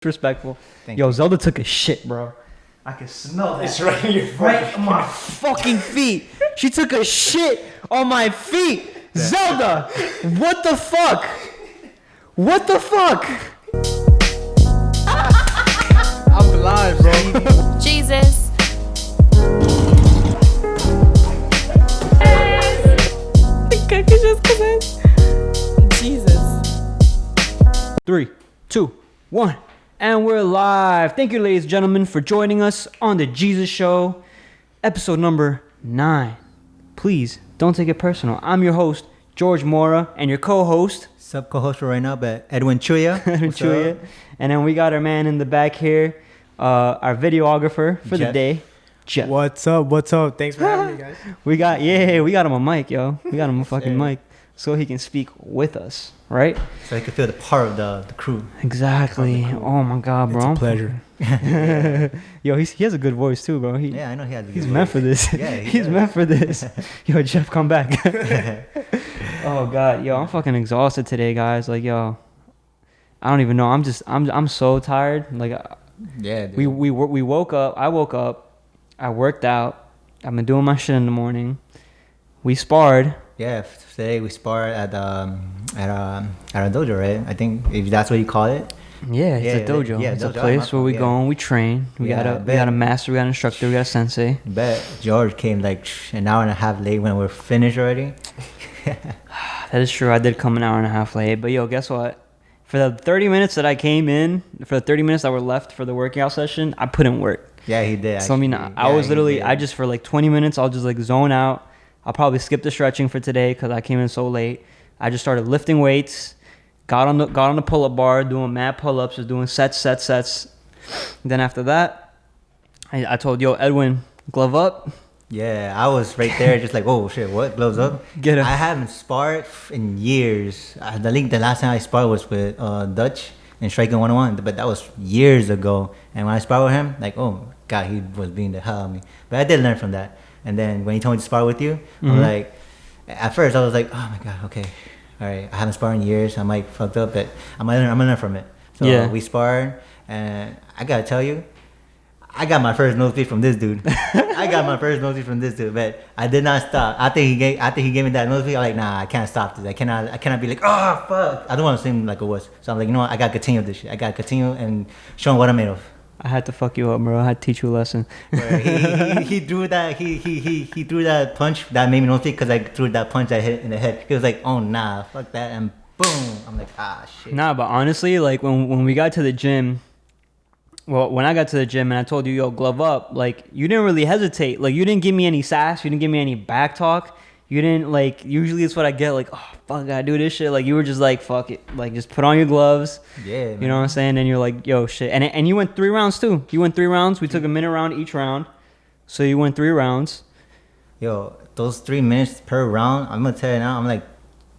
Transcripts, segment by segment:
Respectful. Thank Yo, you. Zelda took a shit, bro. I can smell that. It's right in your right on my fucking feet. She took a shit on my feet. Zelda, what the fuck? What the fuck? I'm blind, bro. Jesus. Как еще сказать? Jesus. 3, 2, 1. And we're live. Thank you, ladies and gentlemen, for joining us on the Jesus Show, episode number 9. Please don't take it personal. I'm your host, George MORA, and your co-host, Sub co-host right now, but Edwin Chuya. Edwin Chuya. And then we got our man in the back here, our videographer for the day, Jeff. What's up? What's up? Thanks for having me, guys. We got him a mic, yo. We got him a fucking mic so he can speak with us, right? So he could feel the part of the crew. Exactly. Oh my God, bro. It's a pleasure. Yo, he has a good voice too, bro. Yeah, I know he has. He's meant for this. Yeah, he's meant for this. Yo, Jeff, come back. Oh God, yo, I'm fucking exhausted today, guys. Like, yo, I don't even know. I'm so tired. Like, Yeah, dude. we woke up. I woke up. I worked out. I've been doing my shit in the morning. We sparred. Yeah, today we sparred at our dojo, right? I think if that's what you call it. Yeah, it's a dojo. Yeah, it's dojo. a place where we go and we train. We Yeah, got a master, we got an instructor, we got a sensei. Bet George came like an hour and a half late when we're finished already. That is true. I did come an hour and a half late. But yo, guess what? For the 30 minutes that I came in, for the 30 minutes that were left for the workout session, I put in work. Yeah, he did. So I mean, I was literally, I just for like 20 minutes, I'll just like zone out. I'll probably skip the stretching for today because I came in so late. I just started lifting weights, got on the pull-up bar, doing mad pull-ups, just doing sets. Then after that, I told, yo, Edwin, glove up. Yeah, I was right there, just like, oh shit, what gloves up? Get him. I haven't sparred in years. I think the last time I sparred was with Dutch in Striking 101, but that was years ago. And when I sparred with him, like, oh God, he was beating the hell out of me. But I did learn from that. And then when he told me to spar with you, I'm like, at first I was like, oh my God, okay, all right, I haven't sparred in years. I might fucked up, but I'm gonna learn from it. So Yeah. we sparred, and I gotta tell you, I got my first nosebleed from this dude. But I did not stop. After he gave me that nosebleed, I'm like, nah, I can't stop this. I cannot be like, oh fuck. I don't want to seem like a wuss. So I'm like, you know what? I gotta continue this shit. I gotta continue and show him what I'm made of. I had to fuck you up, bro. I had to teach you a lesson. He threw that he threw that punch that made me nosebleed because I threw that punch that hit in the head. He was like, oh nah, fuck that, and boom. I'm like, ah shit. Nah, but honestly, like when we got to the gym, well, when I got to the gym and I told you, yo, glove up, like you didn't really hesitate. Like you didn't give me any sass. You didn't give me any back talk. You didn't like, usually it's what I get, like, oh fuck, I gotta do this shit. Like you were just like, fuck it. Like just put on your gloves. Yeah, man. You know what I'm saying? And you're like, yo, shit. And you went 3 rounds too. You went 3 rounds. We took a minute round each round. So you went 3 rounds. Yo, those 3 minutes per round, I'm gonna tell you now, I'm like,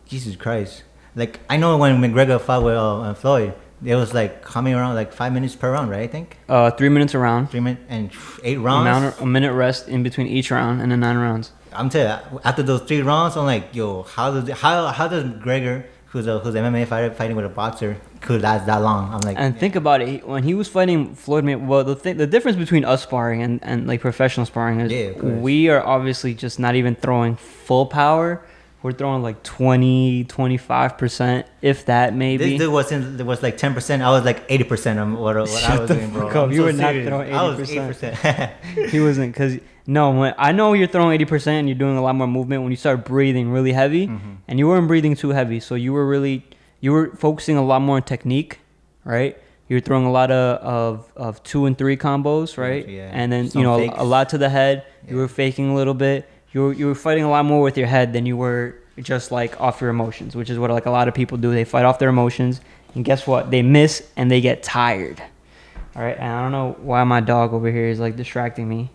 Jesus Christ. Like, I know when McGregor fought with Floyd, it was like coming around like 5 minutes per round, right? I think 3 minutes a round. 3 minutes and 8 rounds. A minute rest in between each round, and then 9 rounds. I'm telling you, after those 3 rounds, I'm like, yo, how does McGregor, who's an MMA fighter fighting with a boxer, could last that long? I'm like, and think about it, when he was fighting Floyd Mayweather, well, the difference between us sparring and like professional sparring is we are obviously just not even throwing full power. We're throwing like 20-25%, if that, maybe. This dude was like 10%. I was like 80% of what I was doing, bro. Up. You were not throwing 80%. I was 8%. He wasn't, because when I know you're throwing 80% and you're doing a lot more movement when you start breathing really heavy, and you weren't breathing too heavy, so you were focusing a lot more on technique, right? You were throwing a lot of 2 and 3 combos, right? Yeah. And then Some fakes. a lot to the head. Yeah. You were faking a little bit. You were fighting a lot more with your head than you were just like off your emotions, which is what like a lot of people do. They fight off their emotions, and guess what? They miss and they get tired. All right, and I don't know why my dog over here is like distracting me.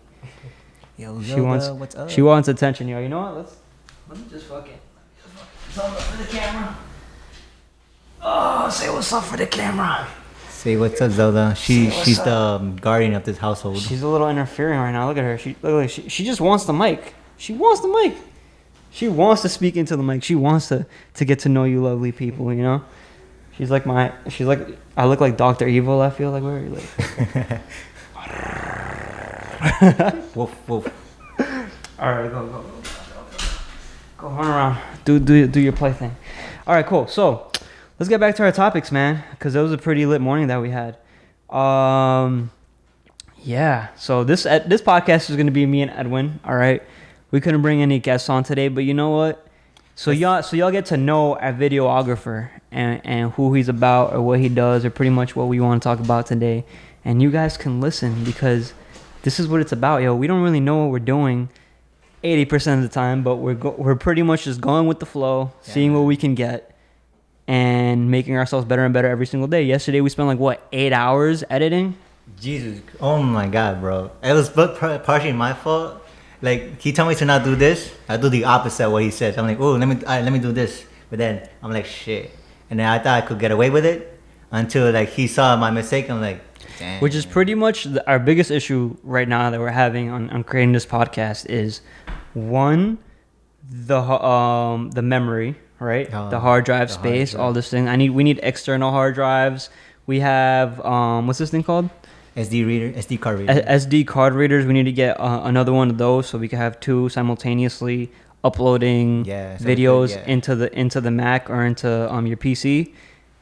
Yo, What's up? She wants attention, yo. You know what? Let me just fucking Zelda for the camera. Oh, say what's up for the camera. Say what's up, Zelda. She's the guardian of this household. She's a little interfering right now. Look at her. She just wants the mic. She wants the mic. She wants to speak into the mic. She wants to get to know you lovely people, you know? She's like I look like Dr. Evil. I feel like where are you like? Woof woof. All right, go. Go run around. Do your play thing. All right, cool. So let's get back to our topics, man, because it was a pretty lit morning that we had. Yeah. So this podcast is gonna be me and Edwin. All right. We couldn't bring any guests on today, but you know what? So y'all get to know our videographer and who he's about or what he does or pretty much what we want to talk about today, and you guys can listen because this is what it's about, yo. We don't really know what we're doing 80% of the time, but we're pretty much just going with the flow, seeing what we can get, and making ourselves better and better every single day. Yesterday we spent 8 hours editing. Jesus, oh my God, bro! It was partially my fault. Like he told me to not do this, I do the opposite of what he says. I'm like, oh, let me do this, but then I'm like, shit, and then I thought I could get away with it until he saw my mistake. I'm like, damn. Which is pretty much our biggest issue right now that we're having on creating this podcast is one, the memory, right? The hard drive space, all this thing. We need external hard drives. We have what's this thing called? SD card reader. SD card readers. We need to get another one of those so we can have two simultaneously uploading videos into the Mac or into your PC,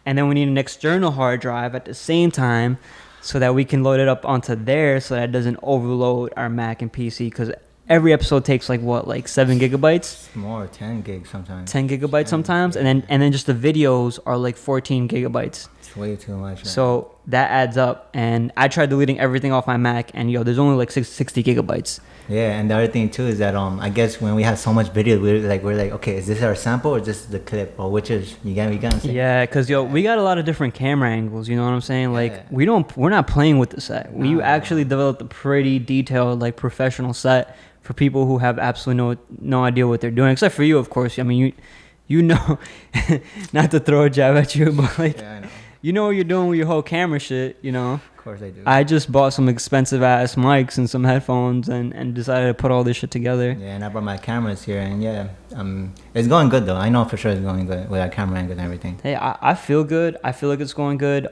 and then we need an external hard drive at the same time so that we can load it up onto there so that it doesn't overload our Mac and PC, because every episode takes 7 gigabytes. More, 10 gigs sometimes. 10 gigabytes sometimes, and then just the videos are 14 gigabytes. It's way too much. Man. So that adds up, and I tried deleting everything off my Mac, and there's only 60 gigabytes. Yeah, and the other thing too is that I guess when we have so much video, we're like, okay, is this our sample or just the clip, or which is you got what I'm saying? Yeah, because we got a lot of different camera angles. You know what I'm saying? We're not playing with the set. We actually developed a pretty detailed professional set for people who have absolutely no idea what they're doing, except for you, of course. I mean, you know, not to throw a jab at you, but I know. You know what you're doing with your whole camera shit, Of course I do. I just bought some expensive ass mics and some headphones and decided to put all this shit together. Yeah, and I brought my cameras here, and it's going good though. I know for sure it's going good with our camera angles and everything. Hey, I feel good. I feel like it's going good.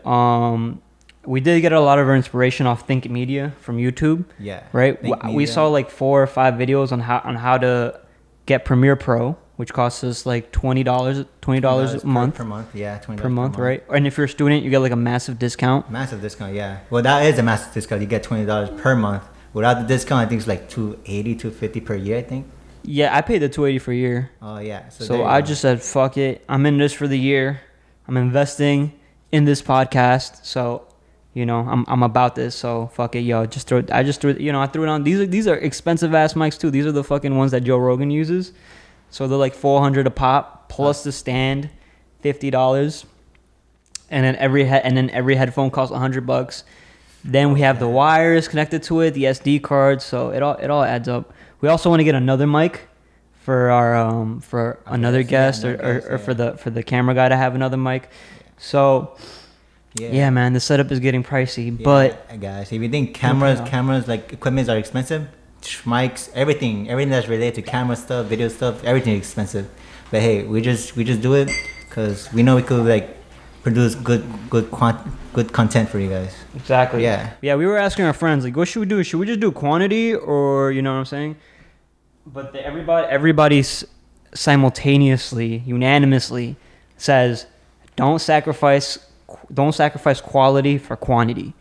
We did get a lot of our inspiration off Think Media from YouTube. Yeah. Right? We saw 4 or 5 videos on how to get Premiere Pro, which costs us $20 a month. Per month, yeah, $20 per month, right? And if you're a student, you get a massive discount. Massive discount, yeah. Well, that is a massive discount. You get $20 per month. Without the discount, I think it's $280, $250 per year, I think. Yeah, I paid the $280 for a year. Oh, yeah. So I just said, fuck it. I'm in this for the year. I'm investing in this podcast. So, I'm about this. So fuck it, yo. I threw it on. These are expensive ass mics too. These are the fucking ones that Joe Rogan uses. So they're $400 a pop plus the stand, $50, and then every headphone costs $100. Then we have the wires connected to it, the SD card. So it all adds up. We also want to get another mic for our for another guest or for the camera guy to have another mic. So yeah, man, the setup is getting pricey. Yeah, but guys, if you think cameras equipment are expensive, mics, everything that's related to camera stuff, video stuff, everything is expensive. But hey, we just do it because we know we could produce good content for you guys. Exactly. Yeah. We were asking our friends what should we do? Should we just do quantity, or you know what I'm saying? But everybody's simultaneously, unanimously says, don't sacrifice quality for quantity.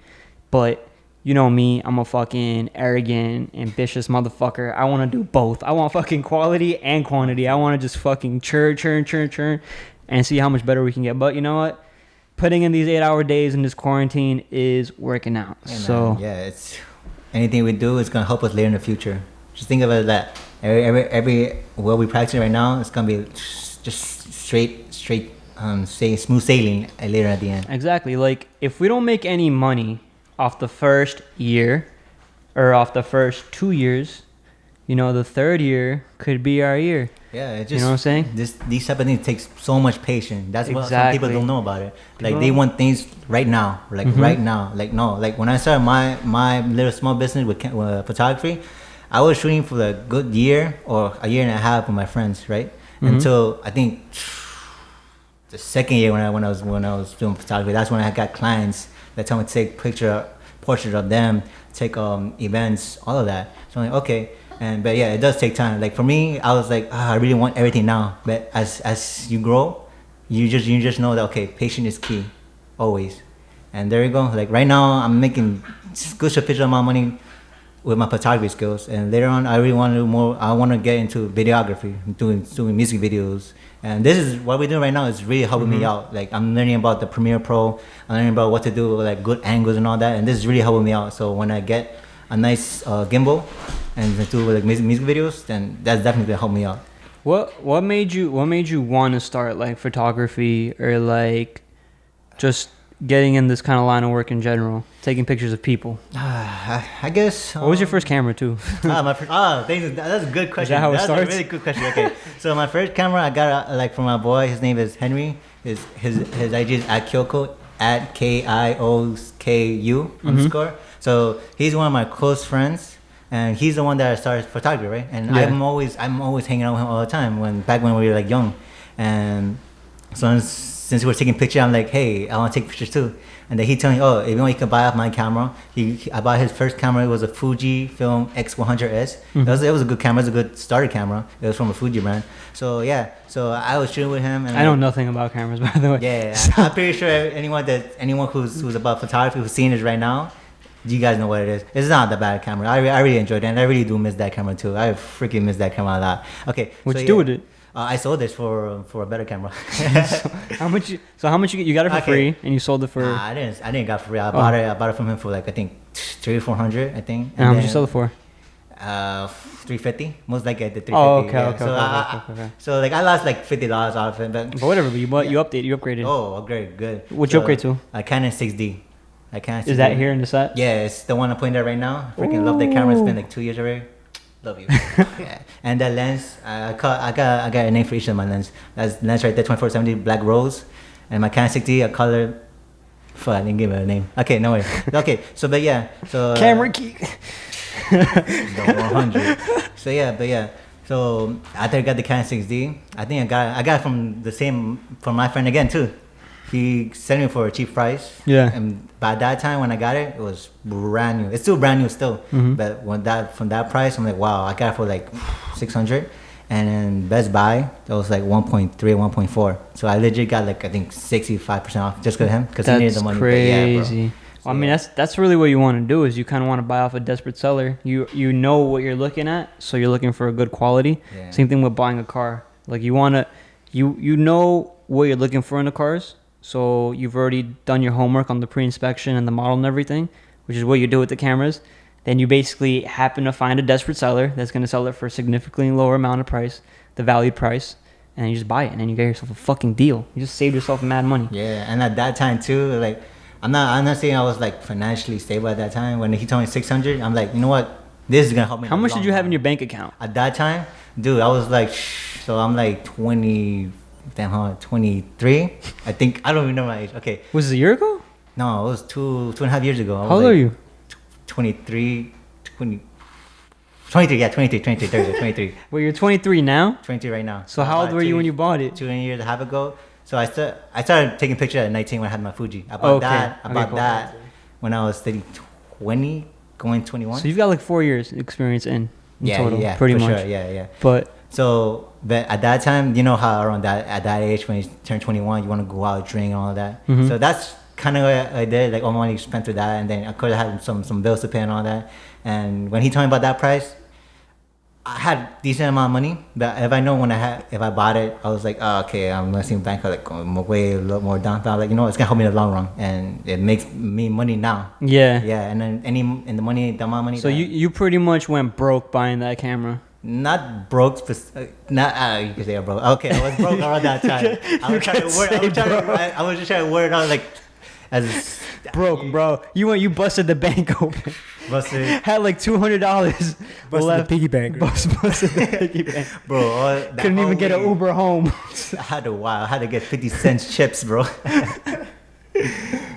But you know me, I'm a fucking arrogant, ambitious motherfucker. I want to do both. I want fucking quality and quantity. I want to just fucking churn, and see how much better we can get. But you know what? Putting in these 8-hour days in this quarantine is working out. Yeah, so it's anything we do is gonna help us later in the future. Just think of it as that every what we practice right now, it's gonna be just straight say smooth sailing later at the end. Exactly. If we don't make any money off the first year or off the first 2 years, the third year could be our year. Yeah, it just, you know what I'm saying? These type of things takes so much patience. That's what some people don't know about it. They want things right now, right now. No, when I started my little small business with photography, I was shooting for a good year or a year and a half with my friends, right? Until I think the second year when I was doing photography. That's when I got clients that told me to take portraits of them, take events, all of that. So I'm like, okay. But yeah, it does take time. Like for me, I was like, I really want everything now. But as you grow, you just know that okay, patience is key, always. And there you go. Like right now, I'm making good sufficient amount of money with my photography skills. And later on, I really want to do more. I want to get into videography, doing music videos. And this is what we're doing right now. Is really helping me out. Like I'm learning about the Premiere Pro. I'm learning about what to do with like good angles and all that. And this is really helping me out. So when I get a nice gimbal and to do like music videos, then that's definitely gonna help me out. What made you want to start like photography or like just getting in this kind of line of work in general, taking pictures of people? I guess. What was your first camera too? That's a good question. Is that how it that's starts? a really good question. Okay, so my first camera I got like from my boy. His name is Henry. His IG is at Kyoko at KIOKU _ So he's one of my close friends, and he's the one that started photography, right? And Yeah. I'm always hanging out with him all the time back when we were like young, and so since we were taking pictures, I'm like, hey, I want to take pictures too. And then he told me, oh, if you want, you can buy off my camera. I bought his first camera. It was a Fujifilm X100S. It was a good camera. It was a good starter camera. It was from a Fuji brand. So yeah, so I was shooting with him. And I know nothing about cameras, by the way. Yeah, I'm pretty sure anyone who's about photography who's seeing this right now, you guys know what it is. It's not that bad a camera. I really enjoyed it, and I really do miss that camera too. I freaking miss that camera a lot. Okay, What'd you do with it? I sold this for a better camera. How much you got it for free and you sold it for? I didn't got it for free. I bought it from him for like I think $300 or $400 I think. And how much you sell it for? $350, most likely at the $350. Oh, okay, yeah. okay. So like I lost like $50 off it, but whatever. But you upgraded. Oh, upgrade, good. What'd you upgrade to? A Canon 6D. Is that here in the set? Yeah, it's the one I'm pointing at right now. Freaking love that camera. It's been like 2 years already. Love you. Yeah. And that lens, I got a name for each of my lens. That's lens right there, 24-70 black rose, and my Canon 60, I color. Fuck, I didn't give it a name. Okay, no way. Okay, so but yeah, so Camera key. the 100. So yeah. So after I got the Canon 6D, I think I got it from my friend again too. He sent me for a cheap price. Yeah. And by that time when I got it, it was brand new. It's still brand new still. But from that price, I'm like, wow, I got it for like $600. And then Best Buy, that was like 1.3, 1.4. So I legit got like I think 65% off just because he needed the money. Crazy. Yeah, bro. Well, I mean, that's really what you want to do is you kind of want to buy off a desperate seller. You know what you're looking at, so you're looking for a good quality. Yeah. Same thing with buying a car. Like you know what you're looking for in the cars. So you've already done your homework on the pre-inspection and the model and everything, which is what you do with the cameras. Then you basically happen to find a desperate seller that's going to sell it for a significantly lower amount of price, the valued price, and you just buy it, and then you get yourself a fucking deal. You just saved yourself mad money. Yeah, and at that time too, like I'm not saying I was like financially stable at that time. When he told me 600, I'm like, you know what, this is gonna help me. How much did you have in your bank account? At that time, dude? I was like, so I'm like 23. I think I don't even know my age. Okay, Was it a year ago? no, it was two and a half years ago. How old are you? 23. Yeah, 23. Well, you're 23 now. 23 right now. So how old were you when you bought it? 2 years and a half ago. So I started taking pictures at 19 when I had my Fuji. I bought that when I was 20, going 21. So you've got like 4 years experience in total, yeah, pretty for much. Sure, yeah. But at that time, you know how at that age when you turn 21, you want to go out, drink, and all of that. Mhm. So that's kind of what I did. Like all my money spent through that, and then I could have had some bills to pay and all that. And when he told me about that price, I had decent amount of money, but if I bought it, I was like, oh, okay, I'm gonna see bank like way a lot more down. Like, you know, it's gonna help me in the long run, and it makes me money now. yeah. And then the amount of money. So you pretty much went broke buying that camera. Not broke, you could say I'm broke. Okay, I was broke around that time. I was just trying to word it out like as Broke, bro. You busted the bank open. busted. Had like $200 Busted left. the piggy bank. Busted the piggy bank. Bro, Couldn't even get an Uber home. I had to get 50 cents chips, bro.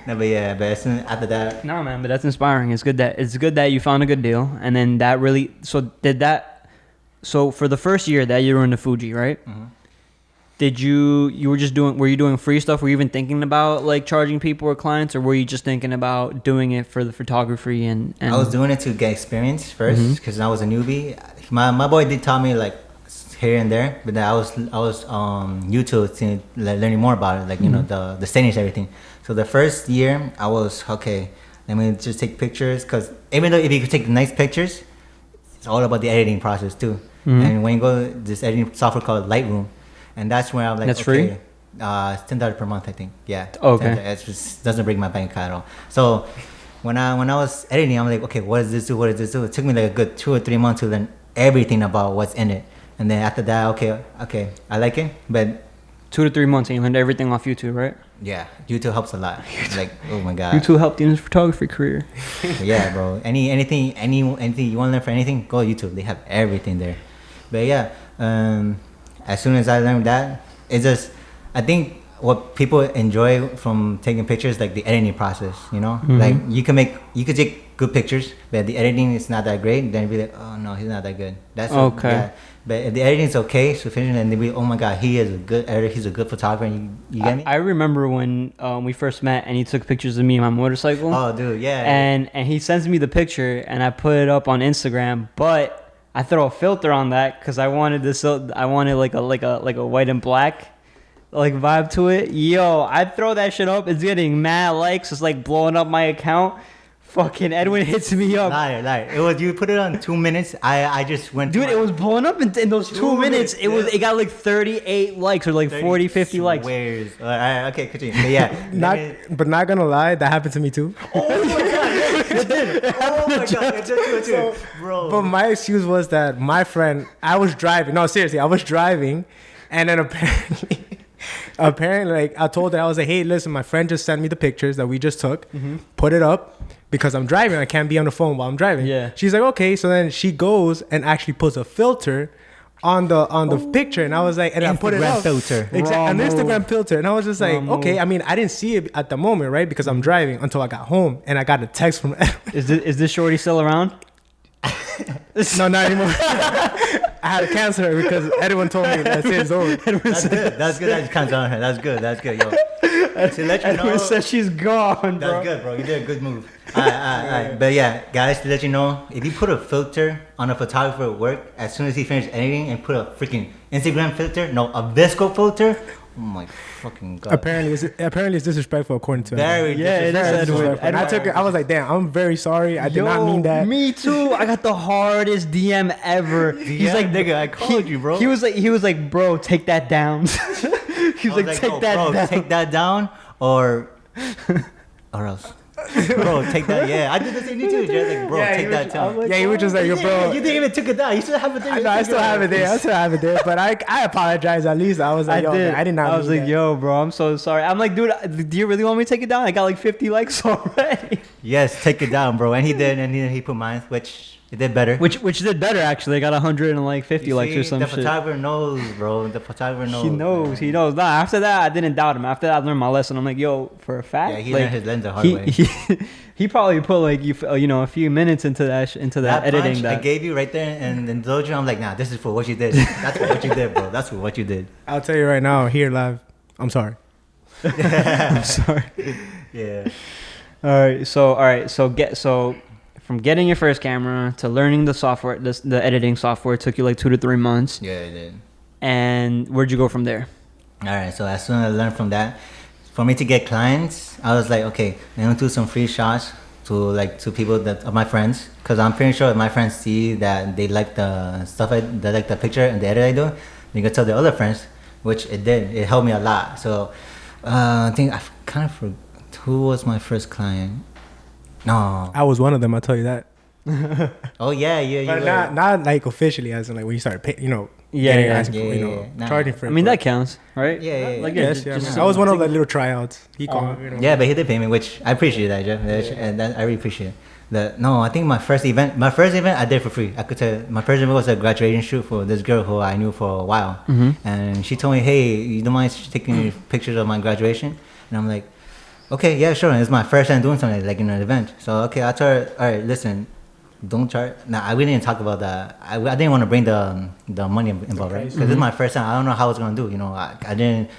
No, but after that, No, man, but that's inspiring. It's good that you found a good deal, and then that really. So for the first year that you were in the Fuji, right? Mhm. Did you were just doing, were you doing free stuff? Were you even thinking about like charging people or clients, or were you just thinking about doing it for the photography and I was doing it to get experience first because I was a newbie. My boy did tell me like here and there, but then I was YouTube to learning more about it, like you know the settings, everything. So the first year I was okay. Let me just take pictures, because even though if you could take nice pictures, it's all about the editing process too. And when you go to this editing software called Lightroom, and that's where I'm like, that's okay, free. It's $10 per month, I think. Yeah. Okay. It just doesn't break my bank account at all. So when I was editing, I'm like, okay, what does this do? What does this do? It took me like a good 2 or 3 months to learn everything about what's in it. And then after that, okay, I like it, but 2 to 3 months, and you learned everything off YouTube, right? yeah, YouTube helps a lot. Like, oh my god, YouTube helped you in his photography career. yeah, bro. Anything you want to learn for anything, go YouTube. They have everything there. But yeah, as soon as I learned that, it's just, I think what people enjoy from taking pictures, like the editing process, you know, like you could take good pictures, but the editing is not that great. Then be like, oh no, he's not that good. That's okay. Yeah. But if the editing is okay, so finish, and then be, oh my god, he is a good editor. He's a good photographer. You get me? I remember when we first met, and he took pictures of me and my motorcycle. Oh, dude, yeah. And he sends me the picture, and I put it up on Instagram, but I throw a filter on that because I wanted this. I wanted like a white and black like vibe to it. Yo, I throw that shit up. It's getting mad likes. It's like blowing up my account. Fucking Edwin hits me up. Liar. It was, you put it on 2 minutes. I just went. Dude, it was blowing up in those 2 minutes. It got like 38 likes or like 40, 50 likes. Swears. Okay, continue. But yeah, not gonna lie, that happened to me too. Oh my god, it did. Oh my god, it did too, bro. But my excuse was that my friend, I was driving. No, seriously, I was driving, and then apparently, like I told her, I was like, hey, listen, my friend just sent me the pictures that we just took. Put it up. Because I'm driving, I can't be on the phone while I'm driving. Yeah. She's like, okay. So then she goes and actually puts a filter on the picture, and I was like, and I put it up. Filter. Exactly, an Instagram filter, and I was just like, okay. I mean, I didn't see it at the moment, right? Because I'm driving until I got home, and I got a text from. Is this shorty still around? No, not anymore. I had to cancel her because everyone told me that's it, it's over. That's good. That's good. I just cancel on her. That's good, yo. To let you know, Edwin said she's gone, bro. That's good, bro. You did a good move. Alright. But yeah, guys, to let you know, if you put a filter on a photographer at work, as soon as he finishes editing, and put a freaking Instagram filter, no, a Visco filter, oh my fucking god. Apparently it's disrespectful according to Very Yeah, it is disrespectful. Edwin. I took it. I was like, damn, I'm very sorry. I did not mean that. Me too. I got the hardest DM ever. He's like, nigga, I called you, bro. He was like, bro, take that down. He was like, take no, that bro, down. take that down, or else. Bro, take that. Yeah, I did the same thing too. Just like, bro, take that down. like, Yeah, you were just like, yo, bro. You didn't even took it down. You still have it there. I know, I still have it there. But I apologize at least. I was like, yo, man, I did not I was mean like, that. yo, bro, I'm so sorry. I'm like, dude, do you really want me to take it down? I got like 50 likes already. Yes, take it down, bro. And he did, and he put mine, which it did better. Which did better actually. I got 150 You likes see, or some the shit. photographer knows, bro. The photographer knows. He knows. Nah, after that, I didn't doubt him. After that, I learned my lesson. I'm like, yo, for a fact. Yeah, he like, learned his lens the hard way. He probably put like a few minutes into that editing. Punch That I gave you right there and told you, I'm like, nah, this is for what you did. That's for what you did, bro. That's for what you did. I'll tell you right now, here live. I'm sorry. I'm sorry. Yeah. All right. So from getting your first camera to learning the software, the editing software took you like 2 to 3 months. Yeah, it did. And where'd you go from there? All right. So as soon as I learned from that, for me to get clients, I was like, okay, I'm gonna do some free shots to people that are my friends, because I'm pretty sure if my friends see that they like the stuff, they like the picture and the edit I do, they can tell their other friends, which it did. It helped me a lot. So I think I kind of forgot who was my first client. No. I was one of them. I'll tell you that. Oh yeah. But not like officially, as in like when you started paying, charging for it. I mean, that counts, right? Yeah. Like, Yes, I was one of the little tryouts. He called. Yeah, but he did pay me, which I appreciate that, Jeff. And that, I really appreciate it. I think my first event I did for free. I could tell my first event was a graduation shoot for this girl who I knew for a while, and she told me, "Hey, you don't mind taking pictures of my graduation?" And I'm like, "Okay, yeah, sure." And it's my first time doing something like in an event, so okay, I told her, "All right, listen, don't charge. Nah, we didn't talk about that. I didn't want to bring the money involved, right? Because this is my first time. I don't know how I was gonna do. You know, I didn't.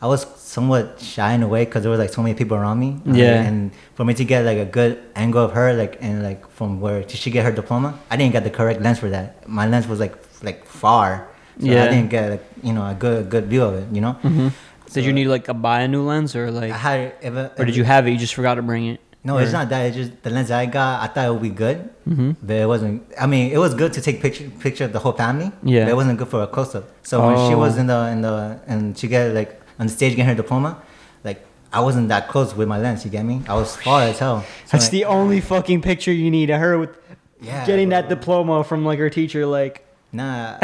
I was somewhat shy in a way because there was like so many people around me. Yeah. And for me to get like a good angle of her, like and like from where she get her diploma, I didn't get the correct lens for that. My lens was like far, so Yeah. I didn't get like a good view of it. You know. Mm-hmm. Did you need like buy a new lens or like? I had Or did you have it? You just forgot to bring it. No, it's not that. It's just the lens I got. I thought it would be good, but it wasn't. I mean, it was good to take picture of the whole family. Yeah. But it wasn't good for a close up. So when she was in the and she got like on the stage getting her diploma, like I wasn't that close with my lens. You get me? I was far as hell. So That's like, the only fucking picture you need of her with getting that diploma from like her teacher. Like, nah,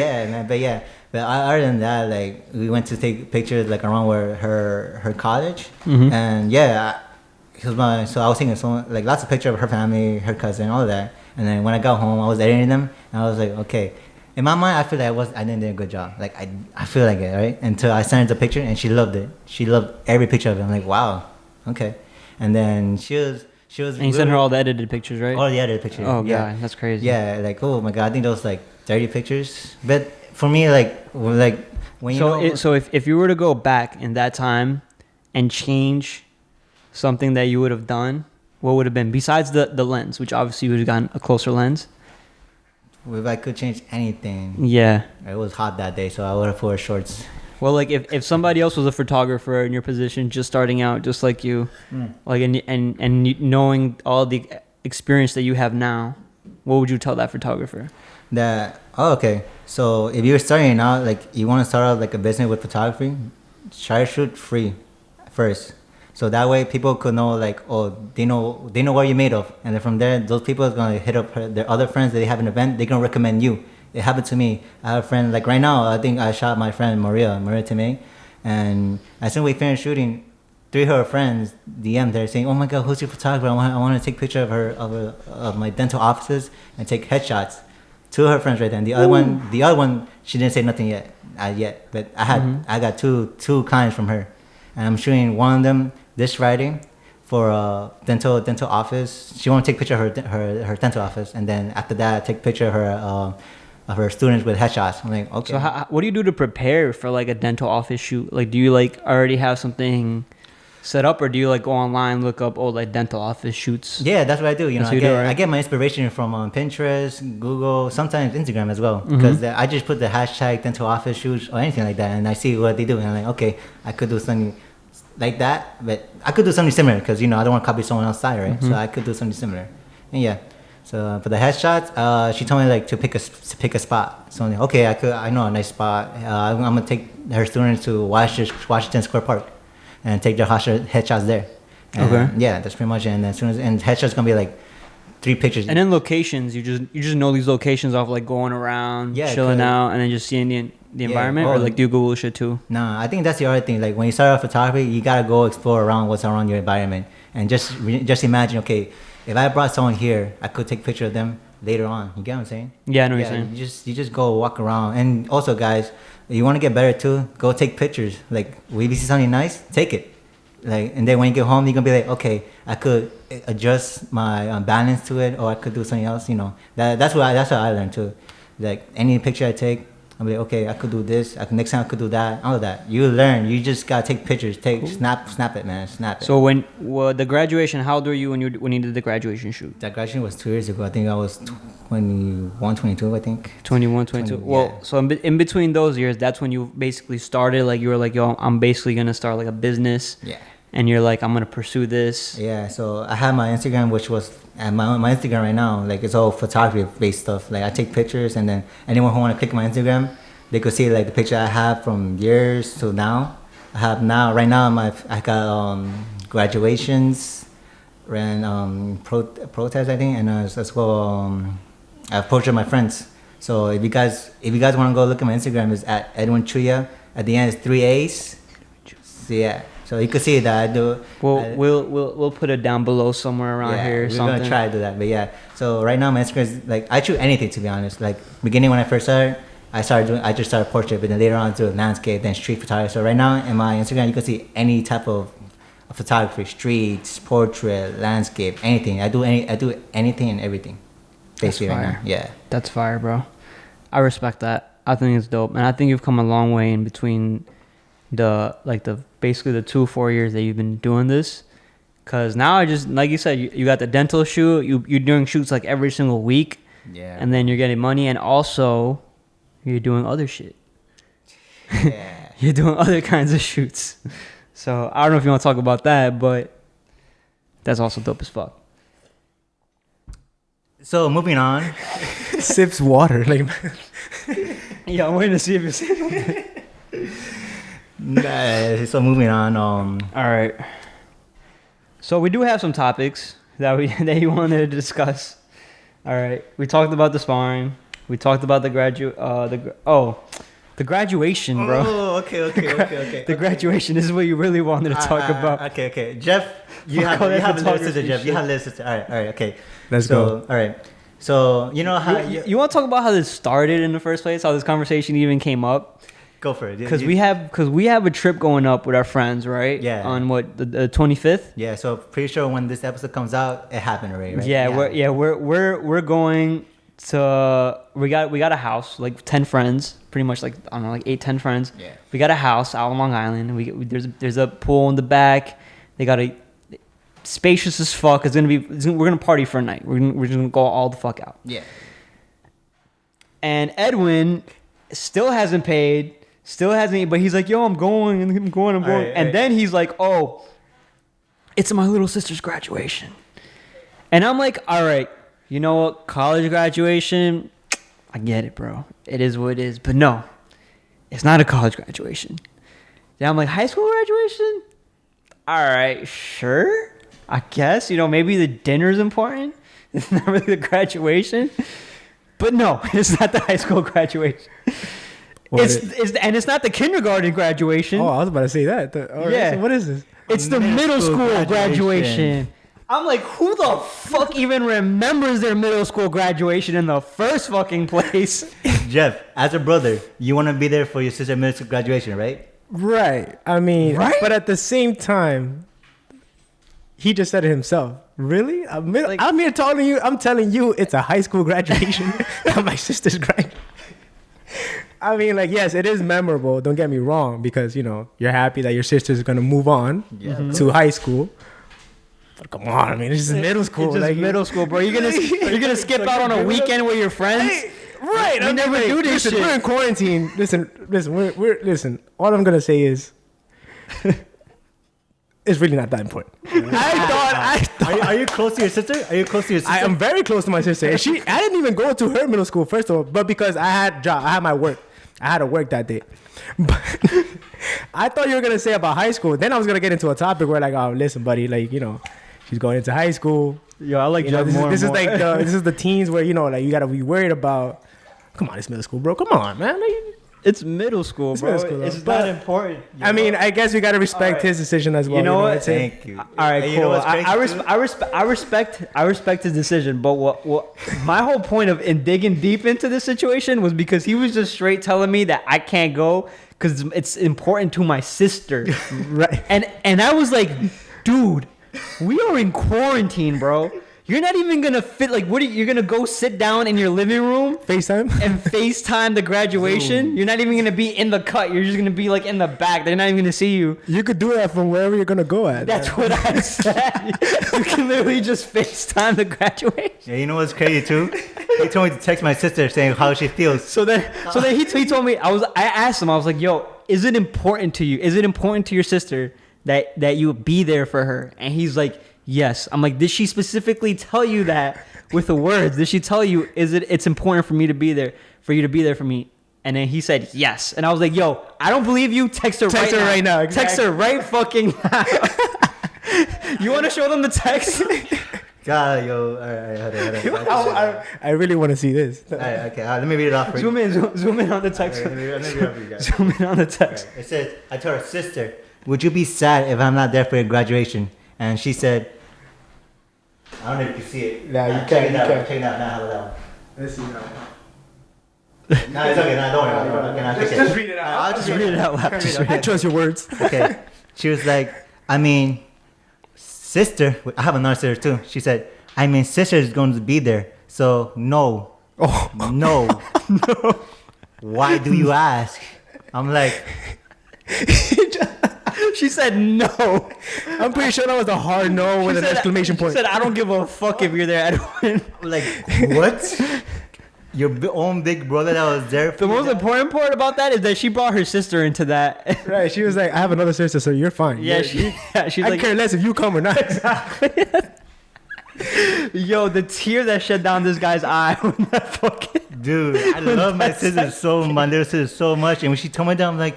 yeah, man. But yeah, but other than that, like we went to take pictures like around where her college, and yeah. So I was taking like lots of pictures of her family, her cousin, all of that. And then when I got home, I was editing them, and I was like, okay. In my mind, I feel like I didn't do a good job. Like I feel like it, right? Until I sent her the picture, and she loved it. She loved every picture of it. I'm like, wow, okay. And then she was. and you sent her all the edited pictures, right? All the edited pictures. Oh yeah. god, that's crazy. Yeah, like oh my god, I think those like 30 pictures. But for me, like when you So if you were to go back in that time and change something that you would have done, what would have been besides the lens, which obviously you would have gotten a closer lens? if I could change anything, Yeah. it was hot that day, so I would have wore shorts. Well, like if somebody else was a photographer in your position, just starting out, just like you, like and knowing all the experience that you have now, what would you tell that photographer? Okay. So if you're starting out, like you want to start out like a business with photography, try to shoot free first. So that way people could know like, oh, they know what you're made of. And then from there, those people are going to hit up their other friends that they have an event, they're going to recommend you. It happened to me. I have a friend, like right now, I think I shot my friend Maria Timei. And as soon as we finished shooting, 3 of her friends DM'd her saying, oh my God, who's your photographer? I want to take a picture of my dental offices and take headshots. 2 of her friends right there. And the other one, she didn't say nothing yet. But I got two clients from her. And I'm shooting one of them this Friday for a dental office. She want to take a picture of her dental office. And then after that, I take a picture of her students with headshots. I'm like, okay. So what do you do to prepare for like a dental office shoot? Like, do you like already have something set up, or do you like go online, look up like dental office shoots? Yeah, that's what I do. I get my inspiration from Pinterest, Google, sometimes Instagram as well. Because I just put the hashtag dental office shoots or anything like that, and I see what they do, and I'm like, okay, I could do something like that, but I could do something similar because I don't want to copy someone else's style, right? So I could do something similar, and yeah. So for the headshots, she told me like to pick a spot. So I'm like, okay, I know a nice spot. I'm gonna take her students to Washington Square Park, and take their headshots there. And Okay. Yeah, that's pretty much it. And as soon as headshots gonna be like 3 pictures. And then locations, you just know these locations off like going around, chilling out, and then just seeing the environment, or like do you Google shit too? Nah, I think that's the other thing. Like when you start off photography, you gotta go explore around what's around your environment, and just imagine, okay, if I brought someone here, I could take a picture of them later on. You get what I'm saying? Yeah, I know what you're saying. You just go walk around, and also guys, if you want to get better too, go take pictures. Like when you see something nice, take it. Like, and then when you get home, you're gonna be like, okay, I could adjust my balance to it, or I could do something else. That's what I learned too. Like any picture I take, I'm like, okay, I could do this. Next time I could do that. All of that. You learn. You just gotta take pictures. Snap it, man. Snap it. So the graduation, how old were you when you did the graduation shoot? That graduation was 2 years ago. I think I was 21, 22, I think. 21, 22. Well, yeah. so in between those years, that's when you basically started. Like you were like, yo, I'm basically gonna start like a business. Yeah. And you're like, I'm gonna pursue this. Yeah. So I have my Instagram, which was my Instagram right now. Like it's all photography based stuff. Like I take pictures, and then anyone who want to click my Instagram, they could see like the picture I have from years to now. Right now I got graduations, and protests, I think, and as well I have portrait of my friends. So if you guys want to go look at my Instagram, is at Edwin Chuya. At the end is 3 A's. So yeah. So you can see that I do. Well, we'll put it down below somewhere around here. We're gonna try to do that, but yeah. So right now my Instagram is like I shoot anything, to be honest. Like beginning when I first started, I just started portrait, but then later on to landscape, then street photography. So right now in my Instagram, you can see any type of photography: streets, portrait, landscape, anything. I do anything and everything. basically right fire. now. Yeah. That's fire, bro. I respect that. I think it's dope, and I think you've come a long way in between the basically the 2-4 years that you've been doing this. Cause now I just, like you said, you got the dental shoot. You're doing shoots like every single week. Yeah. And then you're getting money, and also you're doing other shit. Yeah. You're doing other kinds of shoots. So I don't know if you want to talk about that, but that's also dope as fuck. So moving on. Sips water. Like, Yeah, I'm waiting to see if it's. So moving on. All right. So we do have some topics that you wanted to discuss. All right. We talked about the sparring. We talked about the graduation, bro. Oh, okay. The graduation. This is what you really wanted to talk about. Okay. Jeff, you Fuck have all a that little sister, photography Jeff. You shit. have a little sister. All right, okay. Let's go. All right. So, you know how... You want to talk about how this started in the first place? How this conversation even came up? Go for it. Because we have a trip going up with our friends, right? Yeah. On what, the 25th? Yeah, so pretty sure when this episode comes out, it happened already, right? Yeah, we're going to we got a house, like 10 friends, pretty much, like I don't know, like 8-10 friends. Yeah. We got a house out on Long Island. There's a pool in the back. They got a spacious as fuck. We're gonna party for a night. We're just gonna go all the fuck out. Yeah. And Edwin still hasn't paid. But he's like, yo, I'm going. Right. And then he's like, oh, it's my little sister's graduation. And I'm like, all right, you know what? College graduation, I get it, bro. It is what it is. But no, it's not a college graduation. Then I'm like, high school graduation? All right, sure. I guess, maybe the dinner's important. It's not really the graduation. But no, it's not the high school graduation. It's not the kindergarten graduation. oh, I was about to say that. Yeah. So what is this? It's the middle school graduation. I'm like, who the fuck even remembers their middle school graduation in the first fucking place? Jeff, as a brother, you want to be there for your sister's middle school graduation, right? Right. I mean, Right? but at the same time, he just said it himself. Really? I'm here telling you. I'm telling you, it's a high school graduation. Not my sister's graduation. I mean, like, yes, it is memorable. Don't get me wrong, because you're happy that your sister's gonna move on to high school. But come on, I mean, it's just middle school. It's just like, middle school, bro. You're gonna skip out on a weekend with your friends. Hey, right? We never do this listen, shit. We're in quarantine. Listen. Listen. All I'm gonna say is, it's really not that important. I thought. Are you close to your sister? I am very close to my sister. And I didn't even go to her middle school, first of all, but because I had my work. I had to work that day. But I thought you were going to say about high school. Then I was going to get into a topic where, like, oh, listen, buddy, like, she's going into high school. Yo, I like Jeff more. This is the teens where, like, you got to be worried about, come on, it's middle school, bro. Come on, man. Like, It's middle school, bro. middle school, It's bro. not important. I mean, I guess we got to respect his decision as well. You know what? I'm saying? Thank you. All right, And cool. you know what's crazy, I respect his decision, but what my whole point of in digging deep into this situation was because he was just straight telling me that I can't go because it's important to my sister, Right. and I was like, dude, we are in quarantine, bro. You're not even gonna fit. Like, you're gonna go sit down in your living room FaceTime? and FaceTime the graduation? You're not even gonna be in the cut. You're just gonna be like in the back. They're not even gonna see you. You could do that from wherever you're going to go at. That's what I said. You can literally just FaceTime the graduation. Yeah, you know what's crazy too? He told me to text my sister saying how she feels. So then he told me, I asked him, I was like, yo, is it important to you? Is it important to your sister that you be there for her? And he's like, yes. I'm like, did she specifically tell you that with the words? Did she tell you, it's important for me to be there, for you to be there for me? And then he said yes. And I was like, yo, I don't believe you. Text her right now. Exactly. Text her right fucking now. You want to show them the text? God, yo. All right. I really want to see this. All right, okay. Let me read it off for you. Zoom in on the text. Let me read it off for you guys. Zoom in on the text. It says, I told her, sister, would you be sad if I'm not there for your graduation? And she said, I don't know if you can see it. Nah, you Check can't, it you out. can't. Check it out. Now, how about Let's see now. that one? No, it's okay. No, don't worry. Okay, now, Just read it out. I'll just Read it out loud. Just read I it. trust your words. Okay. She was like, I mean, sister, I have another sister too. She said, I mean, sister is going to be there. So no. Oh. No. No. Why do you ask? I'm like, She said no. I'm pretty sure that was a hard no with an exclamation point. She said, I don't give a fuck if you're there, Edwin. like what? Your own big brother that was there. The most important part about that is that she brought her sister into that. Right, she was like, I have another sister, so you're fine. Yeah, she's I like, care less if you come or not. yo, the tear that shed down this guy's eye when that fucking. Dude, I love my sister so my little sister so much, and when she told me that, I'm like,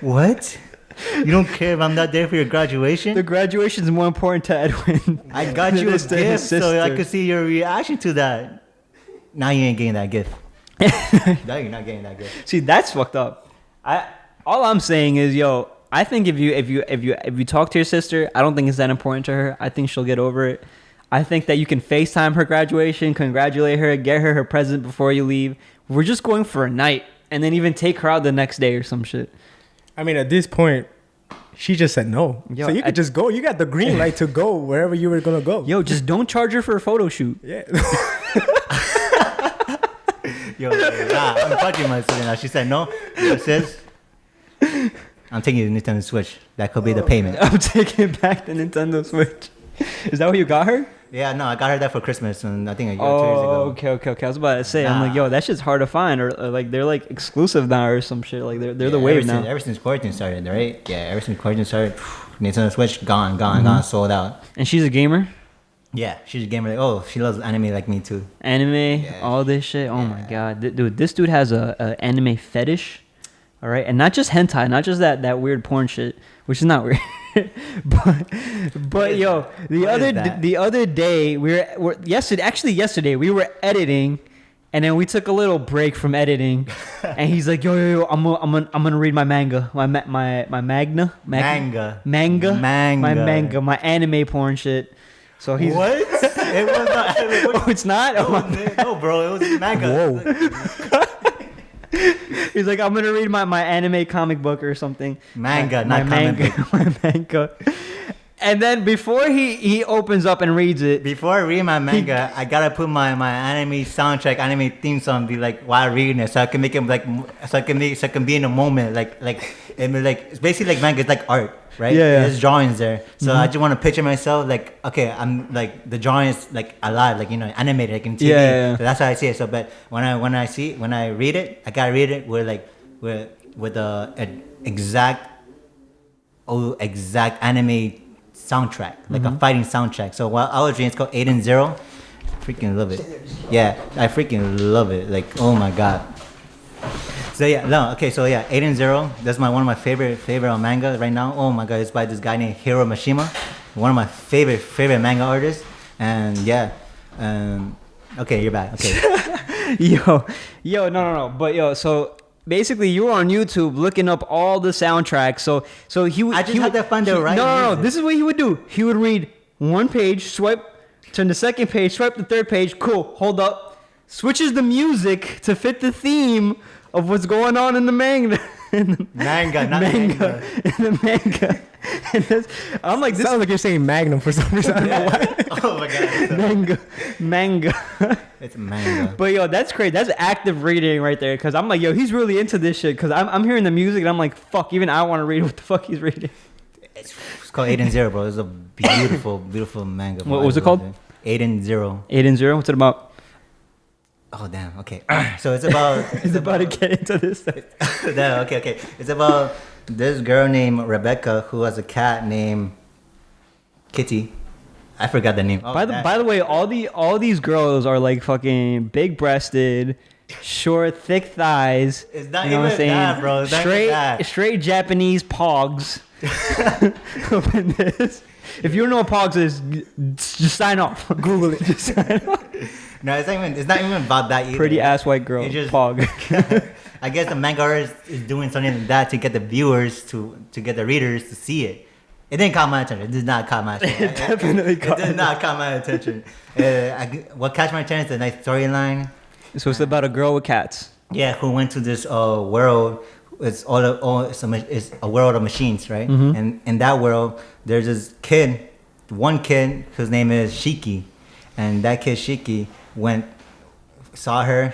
what? You don't care if I'm not there for your graduation? The graduation is more important to Edwin. I got you a than his gift so I sister. could see your reaction to that. Now you ain't getting that gift. Now you're not getting that gift. See, that's fucked up. All I'm saying is, yo, I think if you talk to your sister, I don't think it's that important to her. I think she'll get over it. I think that you can FaceTime her graduation, congratulate her, get her present before you leave. We're just going for a night, and then even take her out the next day or some shit. I mean, at this point, she just said no. Yo, so you could just go. You got the green light to go wherever you were going to go. Yo, just don't charge her for a photo shoot. Yeah. Yo, I'm touching my sister now. She said no. Yo, sis, I'm taking you the Nintendo Switch. That could be the payment. I'm taking back the Nintendo Switch. Is that what you got her? Yeah, no, I got her that for Christmas, and I think a year or 2 years ago. Okay. I was about to say, I'm like, yo, that shit's hard to find, or like they're like exclusive now or some shit. Like they're the wave now. Ever since quarantine started, right? Yeah, ever since quarantine started, Nintendo Switch gone, sold out. And she's a gamer. Yeah, she's a gamer. Like, oh, she loves anime like me too. Anime, Yeah. all this shit. Oh my god, dude, this dude has a anime fetish. All right, and not just hentai, not just that weird porn shit, which is not weird. but yo, the other day yesterday we were editing, and then we took a little break from editing, and he's like, yo, I'm gonna read my manga, my manga, my anime porn shit. So he's What? It was not. oh, it's not. No, bro, it was manga. Whoa. He's like, I'm gonna read my anime comic book or something. Manga, my not comic manga, book. my manga. And then before he opens up and reads it, Before I read my manga, I gotta put my anime soundtrack, anime theme song, be like while reading it, so I can make it like, so I can be in a moment, like it's basically like manga, it's like art, right? Yeah. There's drawings there, so I just want to picture myself like, okay, I'm like the drawing is like alive, like animated, like in TV. Yeah. So that's how I see it. So, but when I read it, I gotta read it with the exact anime soundtrack, like a fighting soundtrack. So while I was reading, it's called 8 and 0. Freaking love it. Yeah, I freaking love it. Like, oh my god. So yeah, no, okay, so yeah, 8 and 0. That's one of my favorite manga right now. Oh my god, it's by this guy named Hiro Mashima, one of my favorite manga artists. And yeah, okay, you're back. Okay. yo, no, but yo, so basically you were on YouTube looking up all the soundtracks. So he would. I just had to find the right No. music. This is what he would do. He would read one page, swipe, turn the second page, swipe the third page. Cool. Hold up. Switches the music to fit the theme of what's going on in the manga. Manga, not manga. In the manga. And I'm like, It this sounds like you're saying Magnum for some reason. I don't know why. Oh my god. manga. It's manga. But yo, that's crazy. That's active reading right there. Cause I'm like, yo, he's really into this shit. Cause I'm hearing the music and I'm like, fuck, even I want to read what the fuck he's reading. It's called 8 and 0, bro. It's a beautiful manga. Bro. What was it called? 8 and 0. 8 and 0. What's it about? Oh damn. Okay. So it's about. He's about to get into this. No, okay. It's about this girl named Rebecca who has a cat named Kitty. I forgot the name. Oh, By the way, all these girls are like fucking big breasted, short, thick thighs. It's not you know even what I'm saying? that, bro. It's not even that. Straight Japanese pogs. Up in this. If you don't know what pogs is, just sign off. Google it. Just sign off. No, it's not even about that either. Pretty ass white girl. It just- Pog. I guess the manga artist is doing something like that to get the viewers to get the readers to see it. It didn't caught my attention. It did not caught my attention. It definitely caught. It did not caught my attention. What catch my attention is the nice storyline. So it's about a girl with cats. Yeah, who went to this world. It's it's a world of machines, right? Mm-hmm. And in that world, there's this one kid whose name is Shiki, and that kid Shiki saw her.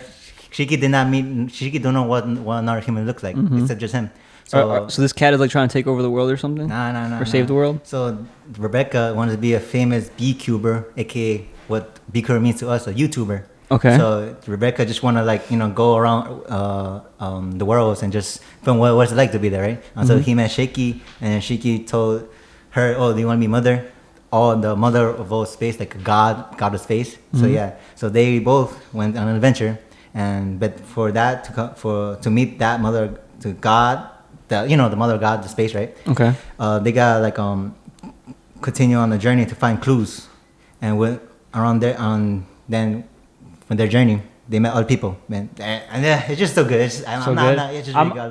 Shiki did not meet. Shiki don't know what another human looks like except just him. So this cat is like trying to take over the world or something? Nah. Or save the world? So Rebecca wanted to be a famous beecuber, aka what beecuber means to us, a YouTuber. Okay. So Rebecca just want to like go around the world and just film what's it like to be there, right? And so he met Shiki, and Shiki told her, "Oh, do you want to be mother? Oh, the mother of all space, like a god of space." So yeah, so they both went on an adventure, but for that to meet that mother to God, the mother of God, the space, right? Okay. They got like continue on the journey to find clues, and around there then. On their journey, they met other people, man, and yeah, it's just so good. I'm not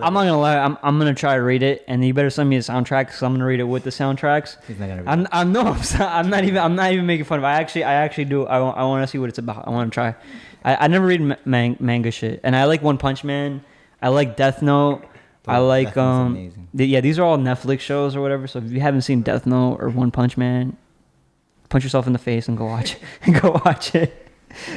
gonna lie. I'm gonna try to read it, and you better send me the soundtrack because I'm gonna read it with the soundtracks. He's not gonna read it. I'm not even making fun of it. I actually do. I want to see what it's about. I want to try. I never read manga shit, and I like One Punch Man. I like Death Note. I like these are all Netflix shows or whatever. So if you haven't seen Death Note or One Punch Man, punch yourself in the face and go watch it.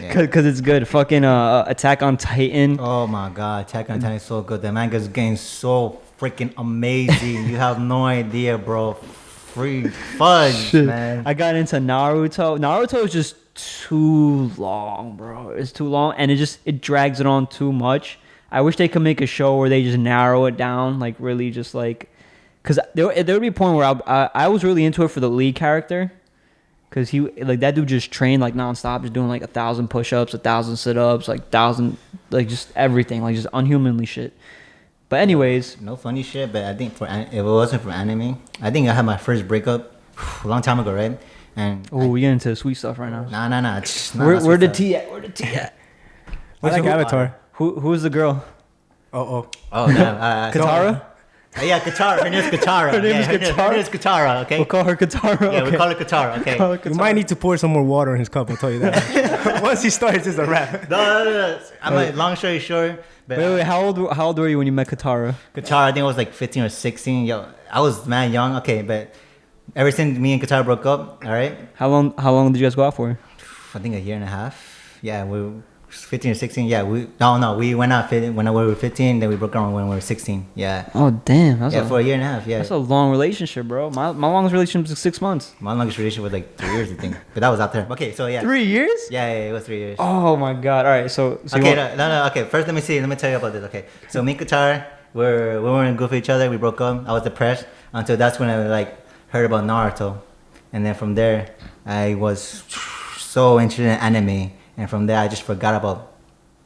Because it's good. Fucking Attack on Titan. Oh my god, Attack on Titan is so good. The manga's getting so freaking amazing. You have no idea, bro. Free fudge, man. I got into Naruto. Naruto is just too long, bro. It's too long, and it drags it on too much. I wish they could make a show where they just narrow it down, like really just like, because there would be a point where I was really into it for the lead character. Cause he that dude just trained like nonstop, just doing like 1,000 push-ups, 1,000 sit-ups, like 1,000, like just everything, like just unhumanly shit. But anyways, no funny shit. But I think if it wasn't for anime, I think I had my first breakup a long time ago, right? And we get into sweet stuff right now. Nah. Where the tea at? Where the tea at? I like Avatar. Who's the girl? Oh no, Katara. Yeah, Katara. Her name's Katara. Her name's Katara. Okay. We'll call her Katara. Yeah, we call her Katara. Okay. You might need to pour some more water in his cup. I'll tell you that. Once he starts, it's a wrap. No. I'm like, long story short. But wait. How old were you when you met Katara? Katara, I think I was like 15 or 16. Yo, I was mad young. Okay, but ever since me and Katara broke up, all right. How long did you guys go out for? I think a year and a half. Yeah, we 15 or 16. Yeah, we went out when we were 15. Then we broke up when we were 16. Yeah. Oh damn. For a year and a half. Yeah. That's a long relationship, bro. My longest relationship was 6 months. My longest relationship was like 3 years, I think. But that was out there. Okay, so yeah. 3 years? Yeah, it was 3 years. Oh my god. All right, so okay, no. Okay, first let me tell you about this. Okay, so me and Katara, we weren't good for each other. We broke up. I was depressed until that's when I like heard about Naruto, and then from there I was so interested in anime. And from there, I just forgot about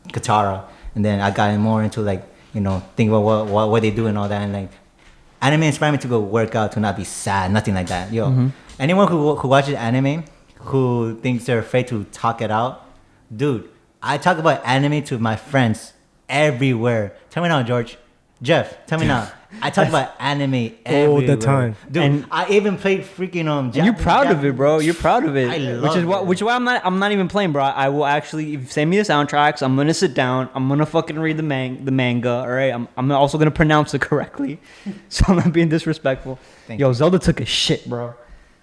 Katara. And then I got more into like, think about what they do and all that. And like, anime inspired me to go work out, to not be sad, nothing like that. Anyone who watches anime, who thinks they're afraid to talk it out, dude, I talk about anime to my friends everywhere. Tell me now, Jeff, tell me now. I talk about anime everywhere. All the time. Dude, and I even played freaking you're proud of it, bro. You're proud of it. I love which is why I'm not even playing, bro. I will actually, if you send me the soundtracks, I'm gonna sit down. I'm gonna fucking read the manga. All right. I'm also gonna pronounce it correctly, so I'm not being disrespectful. Yo, Zelda took a shit, bro.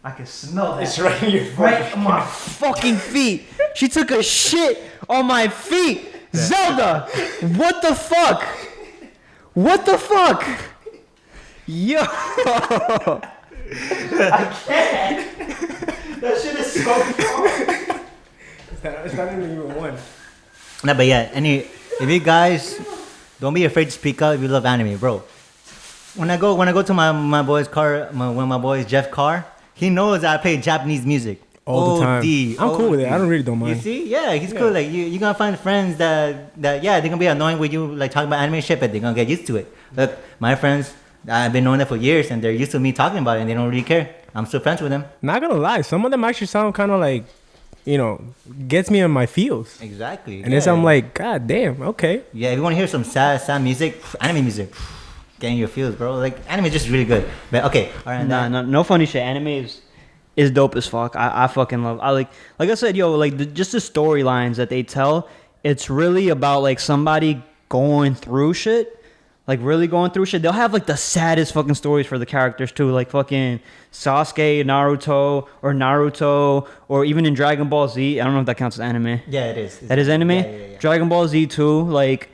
I can smell that. It's right in your right on my fucking feet. She took a shit on my feet. Zelda, what the fuck? What the fuck? Yo, I can't. That shit is so hard. It's not even one. No, but yeah. If you guys don't be afraid to speak out if you love anime, bro. When I go to my boy's car, my boy's Jeff car, he knows I play Japanese music all the time. I'm cool with it. I don't mind. You see, yeah, he's cool. Like you're gonna find friends that they're gonna be annoying with you, like talking about anime shit, but they're gonna get used to it. Look, my friends, I've been knowing them for years, and they're used to me talking about it, and they don't really care. I'm still friends with them. Not gonna lie, some of them actually sound kind of like, gets me in my feels. Exactly. And then I'm like, God damn, okay. Yeah, if you want to hear some sad music, anime music, get in your feels, bro. Like anime is just really good. But okay, all right. No funny shit. Anime is dope as fuck. I fucking love. I like I said, yo, like just the storylines that they tell. It's really about like somebody going through shit, like really going through shit. They'll have like the saddest fucking stories for the characters too, like fucking Sasuke, Naruto, or even in Dragon Ball Z. I don't know if that counts as anime. Yeah, it is. That is anime. Yeah. Dragon Ball Z too. Like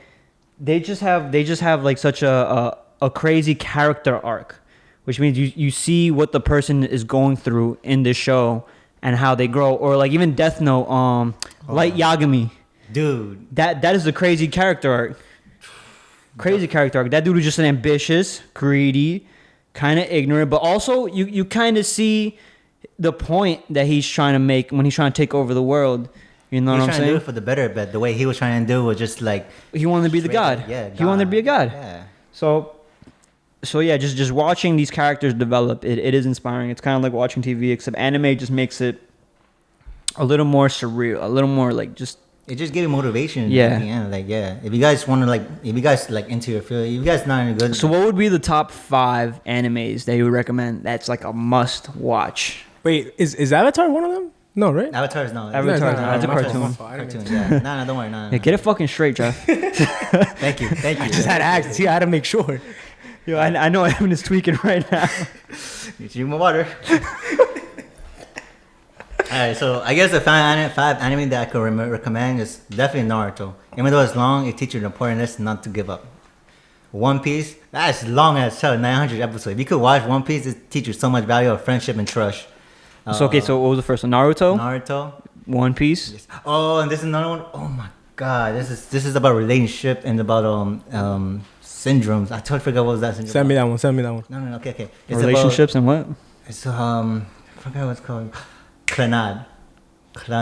they just have like such a crazy character arc, which means you see what the person is going through in this show and how they grow. Or like even Death Note, Light Yagami. Dude, That is a crazy character arc. Crazy character arc. That dude was just an ambitious, greedy, kind of ignorant, but also you kind of see the point that he's trying to make when he's trying to take over the world. You know what I'm trying to do saying? it for the better, but the way he was trying to do was just like He wanted to be the god. Yeah, He wanted to be a god. Yeah. So yeah, just watching these characters develop, it is inspiring. It's kind of like watching TV, except anime just makes it a little more surreal, a little more like just. It just gave you motivation. Yeah. At the end. Like, yeah. If you guys want to, like, if you guys, like, into your field, if you guys not any good. So what would be the top 5 animes that you would recommend that's like a must watch? Wait, is Avatar one of them? No, right? Avatar is not. Avatar, no, that's a my cartoon. fault. Cartoon, yeah. No, don't worry. No. Yeah, get it fucking straight, Jeff. Thank you. I just had to ask. See, I had to make sure. Yo, I know Evan is tweaking right now. You drink more water. Alright, so I guess the 5 anime that I could recommend is definitely Naruto. Even though it's long, it teaches you the importance not to give up. One Piece, that's long as hell, 900 episodes. If you could watch One Piece, it teaches you so much value of friendship and trust. So what was the first one? Naruto, Naruto. One Piece. Yes. Oh, and this is another one. Oh my god, this is about relationship and about syndromes. I totally forgot what was that syndrome. Send me that one. No, okay. Relationships and what? It's I forgot what it's called. Clanad. How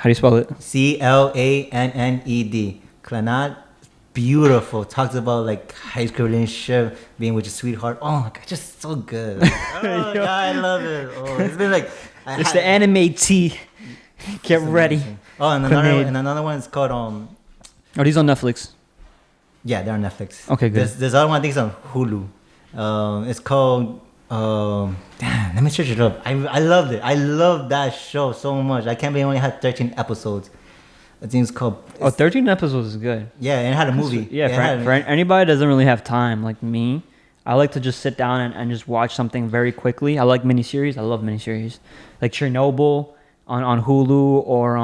do you spell it? Claned. Clanad. Beautiful. Talks about like high school relationship, being with your sweetheart. Oh my god, just so good. Like, oh god, I love it. Oh, it's been like It's the anime T. Get ready. Oh, and another one is called Are these on Netflix? Yeah, they're on Netflix. Okay, good. There's other one I think it's on Hulu. It's called damn, let me search it up. I loved it. I love that show so much. I can't believe it only had 13 episodes. I think it's called 13 episodes is good. yeah, and it had a movie. Yeah, for anybody that doesn't really have time like me, I like to just sit down and just watch something very quickly. I like miniseries. I love miniseries. Like Chernobyl on Hulu, or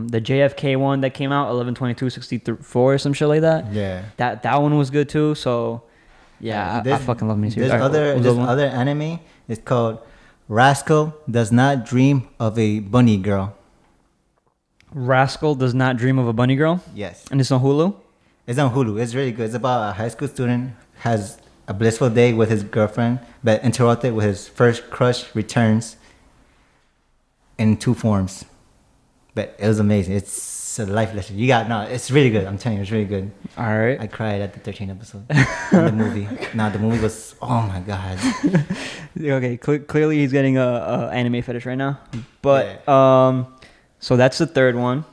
the JFK one that came out, 11/22/64 or some shit like that. Yeah. That one was good too. So yeah, I fucking love miniseries. This other anime is called Rascal Does Not Dream of a Bunny Girl. Rascal Does Not Dream of a Bunny Girl. Yes. And it's on Hulu. It's on Hulu. It's really good. It's about a high school student has a blissful day with his girlfriend, but interrupted with his first crush returns in 2 forms. But it was amazing. It's a life lesson. It's really good. I'm telling you, it's really good. All right. I cried at the 13th episode in the movie. The movie was, oh my god. Okay, clearly he's getting a anime fetish right now. But so that's the 3rd one.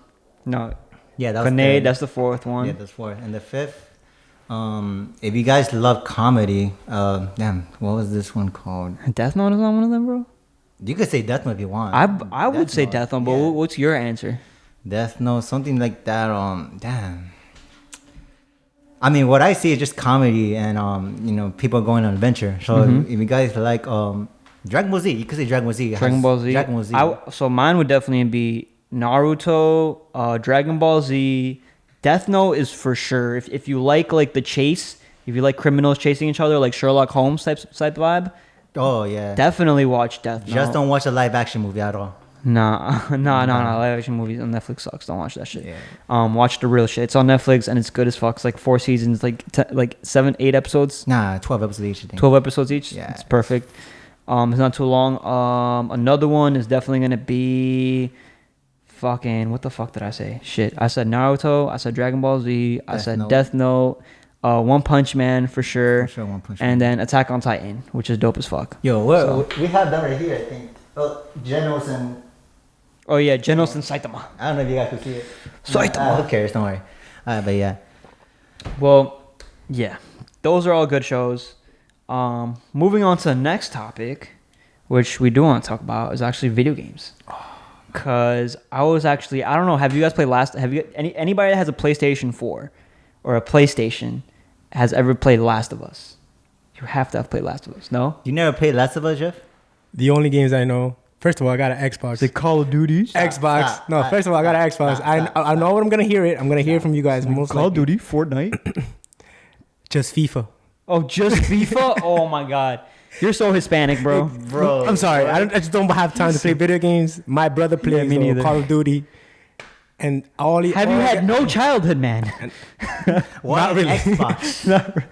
No. Yeah, that was Grenade, that's the 4th one. Yeah, that's 4th. And the 5th, if you guys love comedy, damn, what was this one called? Death Note is not one of them, bro. You could say Death Note if you want. I would say Death Note, but yeah. what's your answer? Death Note, something like that. Damn. I mean, what I see is just comedy and people going on adventure. So if you guys like Dragon Ball Z, you could say Dragon Ball Z. Dragon Ball Z. So mine would definitely be Naruto, Dragon Ball Z. Death Note is for sure. If you like the chase, if you like criminals chasing each other, like Sherlock Holmes type vibe. Oh yeah. Definitely watch Death Note. Just don't watch a live action movie at all. Nah. Live action movies on Netflix sucks. Don't watch that shit. Yeah. Watch the real shit. It's on Netflix and it's good as fuck. It's like 4 seasons, like 7, 8 episodes. Nah, 12 episodes each. I think. 12 episodes each. Yeah. It's perfect. It's not too long. Another one is definitely gonna be fucking, what the fuck did I say? Shit. I said Naruto. I said Dragon Ball Z. I said Death Note. One Punch Man for sure. One Punch Man. And then Attack on Titan, which is dope as fuck. Yo, we have them right here, I think. Oh, Genos and... Oh yeah, Genos and Saitama. I don't know if you guys can see it. Saitama. Who cares? Don't worry. But yeah. Well, yeah. Those are all good shows. Moving on to the next topic, which we do want to talk about, is actually video games. Cause I don't know, have you guys played anybody that has a PlayStation 4 or a PlayStation, has ever played Last of Us? You have to have played Last of Us. No? You never played Last of Us, Jeff? The only games I know. First of all, I got an Xbox. The Call of Duty. Xbox. No, first of all, I got an Xbox. I know what I'm gonna hear it. I'm gonna hear it from you guys. Most Call of likely. Duty, Fortnite. Just FIFA. Oh, just FIFA? Oh my God. You're so Hispanic, bro. Bro. I'm sorry. I just don't have time to play video games. My brother plays me neither. Call of Duty. And all he Have you had no childhood, man? Why Not really. Xbox?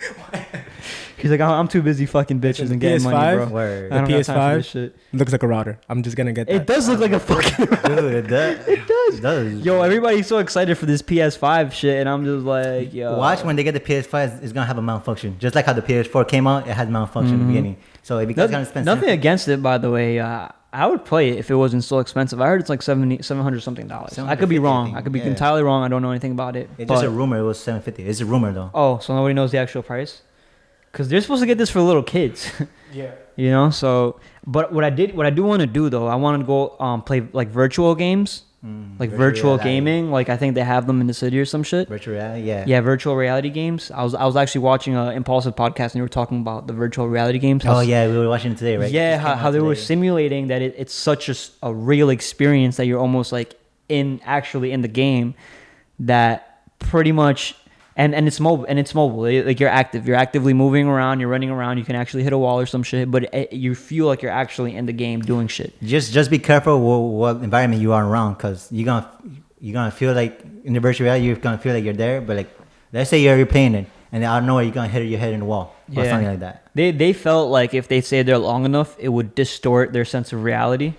He's like, I'm too busy fucking bitches and getting money, PS5? bro. Word. I don't got time for this PS5 shit. looks like a router. I'm just gonna get that. It does look like a fucking. Dude, it does. It does. It does. Yo, everybody's so excited for this PS5 shit, and I'm just like, yo. Watch when they get the PS5, it's gonna have a malfunction. Just like how the PS4 came out, it had malfunction in the beginning. So it becomes kind of expensive. Nothing against it, by the way. I would play it if it wasn't so expensive. I heard it's like $700 something. I could be wrong. I could be Yeah. entirely wrong. I don't know anything about it. It's but, just a rumor. It was $750. It's a rumor though. oh, so nobody knows the actual price? Because they're supposed to get this for little kids. Yeah. You know, so but what I do want to do though, I want to go play like virtual games, like virtual reality. gaming. Like I think they have them in the city or some shit. Virtual reality, yeah. Yeah, virtual reality games. I was actually watching a Impulsive podcast and they were talking about the virtual reality games. Oh yeah, we were watching it today, right? Yeah, It just came how out they were today. simulating that it's such a real experience that you're almost like actually in the game, that pretty much and it's mobile like you're actively moving around, you're running around, you can actually hit a wall or some shit, but you feel like you're actually in the game doing shit. Just be careful what environment you are around, because you're gonna feel like in the virtual reality you're gonna feel like you're there, but like let's say you're playing it and out of nowhere you're gonna hit your head in the wall or Yeah. something like that. They felt like if they stayed there long enough, it would distort their sense of reality.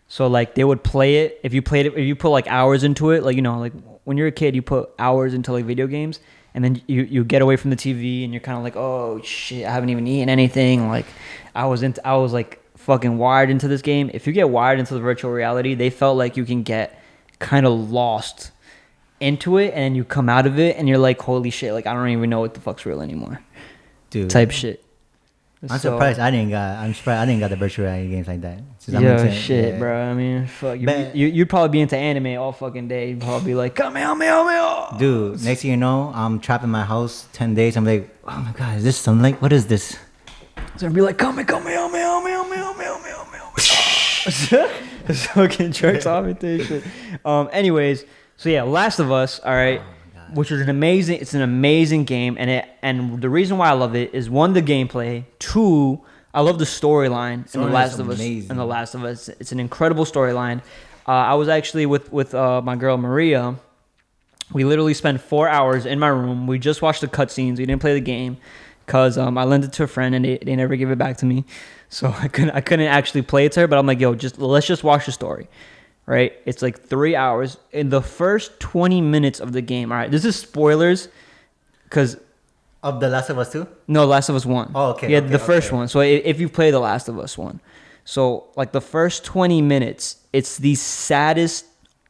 So like they would play it if you put like hours into it, like you know, like when you're a kid you put hours into like video games, and then you get away from the TV and you're kind of like, oh shit, I haven't even eaten anything. Like I was like fucking wired into this game. If you get wired into the virtual reality, they felt like you can get kind of lost into it, and then you come out of it and you're like, holy shit, like I don't even know what the fuck's real anymore. Dude, Type shit. I'm So- surprised I didn't got the virtual reality games like that. Yeah, shit, bro. I mean, fuck. But- You'd probably be into anime all fucking day. You'd probably be like, come here, me. Dude, next thing you know, I'm trapped in my house 10 days. I'm like, oh my god, is this sunlight? What is this? It's gonna be like, come here. It's fucking jerks off into this shit. Anyways, so yeah, Last of Us, all right, which is it's an amazing game, and the reason why I love it is one, the gameplay, two, I love the storyline in The Last of Us. amazing. In The Last of Us, it's an incredible storyline. I was actually with my girl Maria. We literally spent 4 hours in my room. We just watched the cutscenes. We didn't play the game because I lent it to a friend and they never gave it back to me. So I couldn't actually play it to her. But I'm like, yo, let's just watch the story, right? It's like 3 hours. In the first 20 minutes of the game, all right, this is spoilers because Of The Last of Us 2? no, Last of Us 1. Oh, okay, Yeah, okay, the first okay. one. So if you play The Last of Us 1. So, like, the first 20 minutes, it's the saddest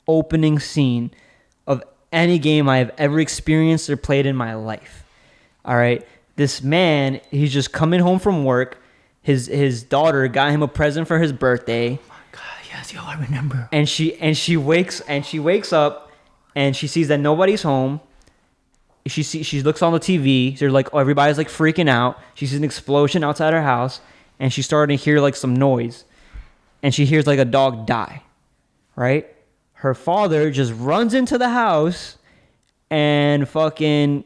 opening scene of any game I have ever experienced or played in my life. All right? This man, he's just coming home from work. His daughter got him a present for his birthday. God, yes, yo, I remember. And she wakes up and she sees that nobody's home. She looks on the TV. They're like, oh, everybody's like freaking out. She sees an explosion outside her house, and she's starting to hear like some noise, and she hears like a dog die. Right? Her father just runs into the house, and fucking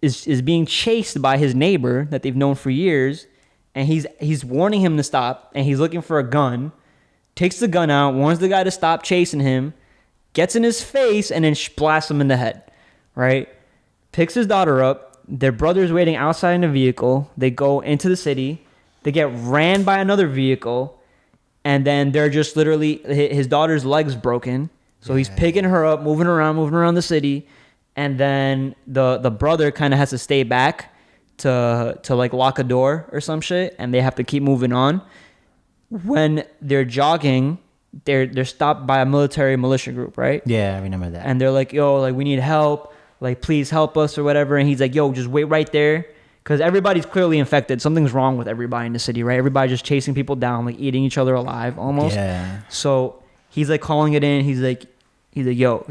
is being chased by his neighbor that they've known for years, and he's warning him to stop, and he's looking for a gun. Takes the gun out, warns the guy to stop chasing him, gets in his face, and then blasts him in the head. Right? Picks his daughter up. Their brother's waiting outside in a vehicle. They go into the city. They get ran by another vehicle. And then they're just literally, his daughter's leg's broken. So he's picking her up, moving around the city. And then the brother kind of has to stay back to like lock a door or some shit. And they have to keep moving on. When they're jogging, they're stopped by a militia group, right? Yeah, I remember that. And they're like, yo, like, we need help. Like, please help us or whatever. And he's like, yo, just wait right there. Because everybody's clearly infected. Something's wrong with everybody in the city, right? Everybody's just chasing people down, like eating each other alive almost. Yeah. So he's like calling it in. He's like, yo,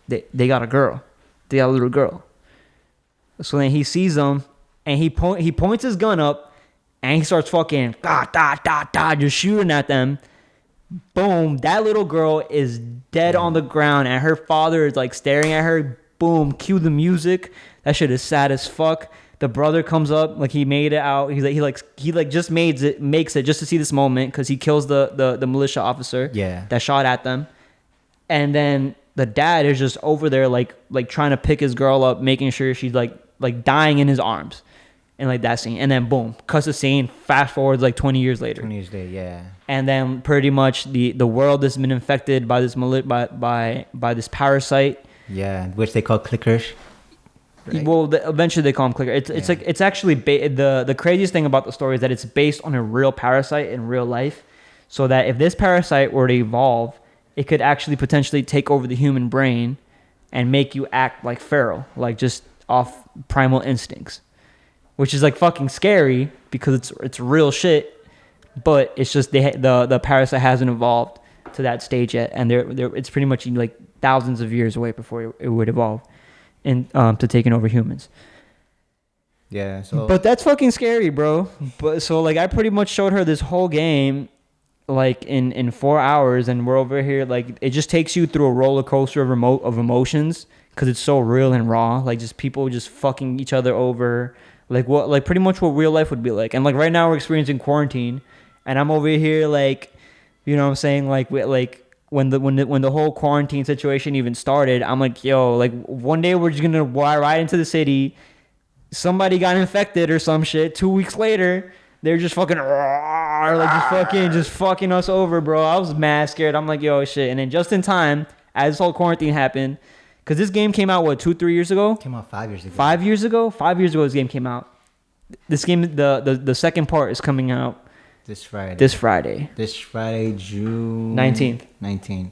they got a girl. They got a little girl. So then he sees them and he points his gun up, and he starts fucking just shooting at them. Boom! That little girl is dead on the ground, and her father is like staring at her. Boom! Cue the music. That shit is sad as fuck. The brother comes up, like he made it out. He just makes it just to see this moment because he kills the militia officer. Yeah. That shot at them, and then the dad is just over there like trying to pick his girl up, making sure she's like dying in his arms, and like that scene. And then boom, cuts the scene. Fast forwards like 20 years later. 20 years later, yeah. And then pretty much the world has been infected by this by this parasite. Yeah, which they call clickers. Right. Well, eventually they call them clicker. It's like it's actually the craziest thing about the story is that it's based on a real parasite in real life, so that if this parasite were to evolve, it could actually potentially take over the human brain and make you act like feral, like just off primal instincts, which is like fucking scary because it's real shit. But it's just the parasite hasn't evolved to that stage yet, and it's pretty much like thousands of years away before it would evolve. To taking over humans. Yeah, so but that's fucking scary, bro. But so like I pretty much showed her this whole game like in 4 hours, and we're over here like it just takes you through a roller coaster of emotions because it's so real and raw. Like just people just fucking each other over, like pretty much what real life would be like. And like right now we're experiencing quarantine, and I'm over here like, you know what I'm saying, when the whole quarantine situation even started, I'm like, yo, like one day we're just gonna ride into the city. Somebody got infected or some shit. 2 weeks later, they're just fucking just fucking us over, bro. I was mad scared. I'm like, yo, shit. And then just in time, as this whole quarantine happened, because this game came out 2-3 years ago. Came out 5 years ago. 5 years ago. 5 years ago, this game came out. This game, the second part is coming out. This Friday, June 19th. It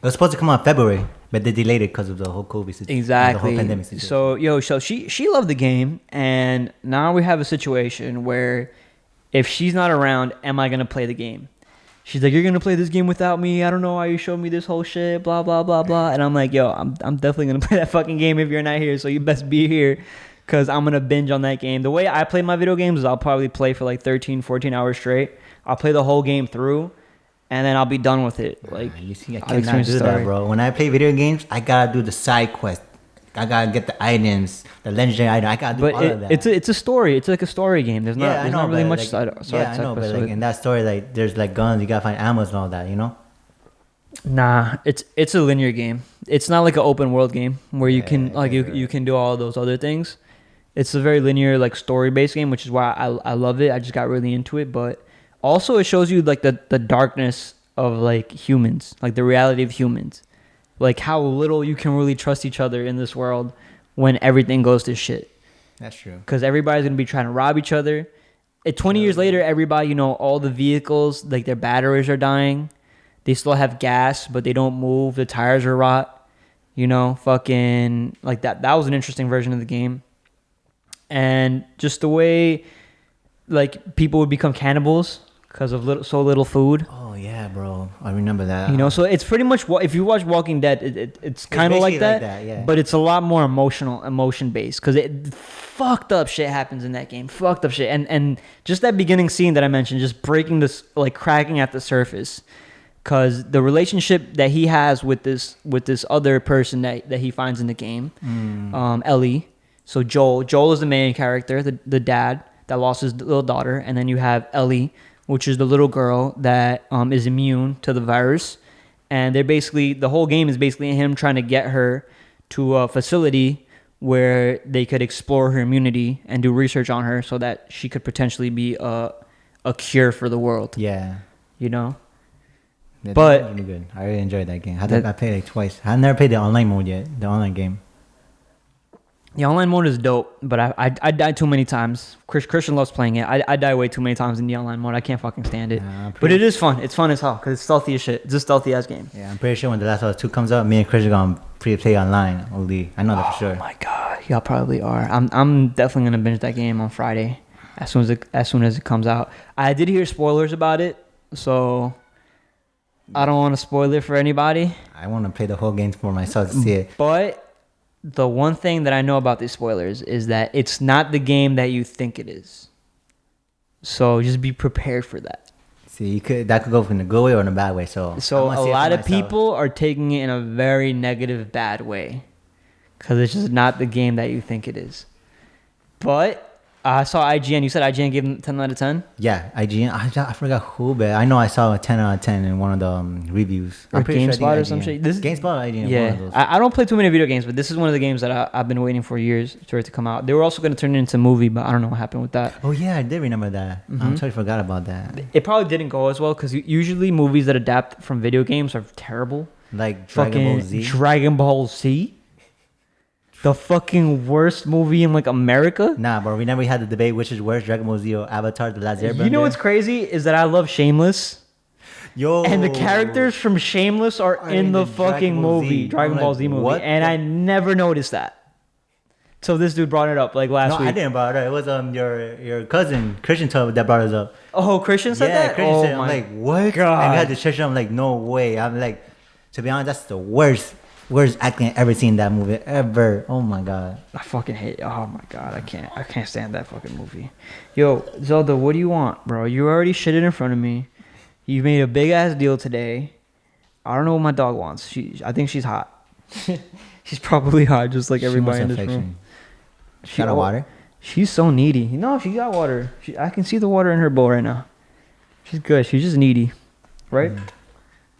was supposed to come out February, but they delayed it because of the whole COVID situation. Exactly. The whole pandemic situation. So she loved the game, and now we have a situation where if she's not around, am I gonna play the game? She's like, you're gonna play this game without me? I don't know why you showed me this whole shit, blah blah blah blah. And I'm like, yo, I'm definitely gonna play that fucking game if you're not here. So you best be here. Because I'm going to binge on that game. The way I play my video games is I'll probably play for like 13, 14 hours straight. I'll play the whole game through, and then I'll be done with it. Like, you see, I cannot do that, bro. When I play video games, I got to do the side quest. I got to get the items, the legendary item. I got to do all of that. It's a story. It's like a story game. There's not really much side I know, but like in that story, like there's like guns. You got to find ammo and all that, you know? Nah, it's a linear game. It's not like an open world game where you can you can do all those other things. It's a very linear, like story-based game, which is why I love it. I just got really into it, but also it shows you like the darkness of like humans, like the reality of humans, like how little you can really trust each other in this world when everything goes to shit. That's true. Because everybody's gonna be trying to rob each other. 20 years later, everybody, all the vehicles, like their batteries are dying. They still have gas, but they don't move. The tires are rot. Fucking like that. That was an interesting version of the game. And just the way, like, people would become cannibals because of so little food. Oh yeah, bro, I remember that. So it's pretty much if you watch Walking Dead, it's kind of like that, yeah. But it's a lot more emotion based because fucked up shit happens in that game. Fucked up shit, and just that beginning scene that I mentioned, just breaking this, like cracking at the surface, because the relationship that he has with this other person that he finds in the game, Ellie. So Joel is the main character, the dad that lost his little daughter, and then you have Ellie, which is the little girl that is immune to the virus, and the whole game is basically him trying to get her to a facility where they could explore her immunity and do research on her so that she could potentially be a cure for the world. Yeah. But really good. I really enjoyed that game. I played it twice. I never played the online mode yet. The online game. The online mode is dope, but I died too many times. Christian loves playing it. I die way too many times in the online mode. I can't fucking stand it. But it is fun. It's fun as hell because it's stealthy as shit. It's a stealthy ass game. Yeah, I'm pretty sure when The Last of Us 2 comes out, me and Christian are gonna play online only. I know that for sure. Oh my god, y'all probably are. I'm definitely gonna binge that game on Friday as soon as it comes out. I did hear spoilers about it, so I don't want to spoil it for anybody. I want to play the whole game for myself to see it. But the one thing that I know about these spoilers is that it's not the game that you think it is. So just be prepared for that. See, that could go in a good way or in a bad way. So So I'm gonna a see it for lot of myself. people are taking it in a very negative, bad way, because it's just not the game that you think it is. But I saw IGN. You said IGN gave them 10 out of 10? Yeah, IGN. I forgot who, but I know I saw a 10 out of 10 in one of the reviews. Or I'm pretty sure I GameSpot think or some IGN. shit. This- GameSpot or IGN. One of Yeah. those. I don't play too many video games, but this is one of the games that I've been waiting for years for it to come out. They were also going to turn it into a movie, but I don't know what happened with that. Oh yeah, I did remember that. I'm Mhm. totally forgot about that. It probably didn't go as well because usually movies that adapt from video games are terrible. Like Dragon Ball Z. Dragon Ball Z. The fucking worst movie in like America. Nah, but we never had the debate which is worse, Dragon Ball Z or Avatar: The Last Airbender. You know what's crazy is that I love Shameless. Yo, And the characters from Shameless are in the fucking Dragon Ball Z. movie, Dragon I'm Ball like, Z movie, what and the- I never noticed that. So this dude brought it up like last No, week. I didn't brought it up. It was your cousin Christian that brought us up. Oh, Christian said Yeah, that. Christian Oh said. I'm my like, what? God. And we had to check it. I'm like, no way. I'm like, to be honest, that's the worst acting I ever seen in that movie ever. Oh my god. I fucking hate. Oh my god, I can't stand that fucking movie. Yo, Zelda, what do you want, bro? You already shitted in front of me. You made a big ass deal today. I don't know what my dog wants. I think she's hot. She's probably hot, just like everybody in this room. She got a water. She's so needy. No, she got water. I can see the water in her bowl right now. She's good. She's just needy, right?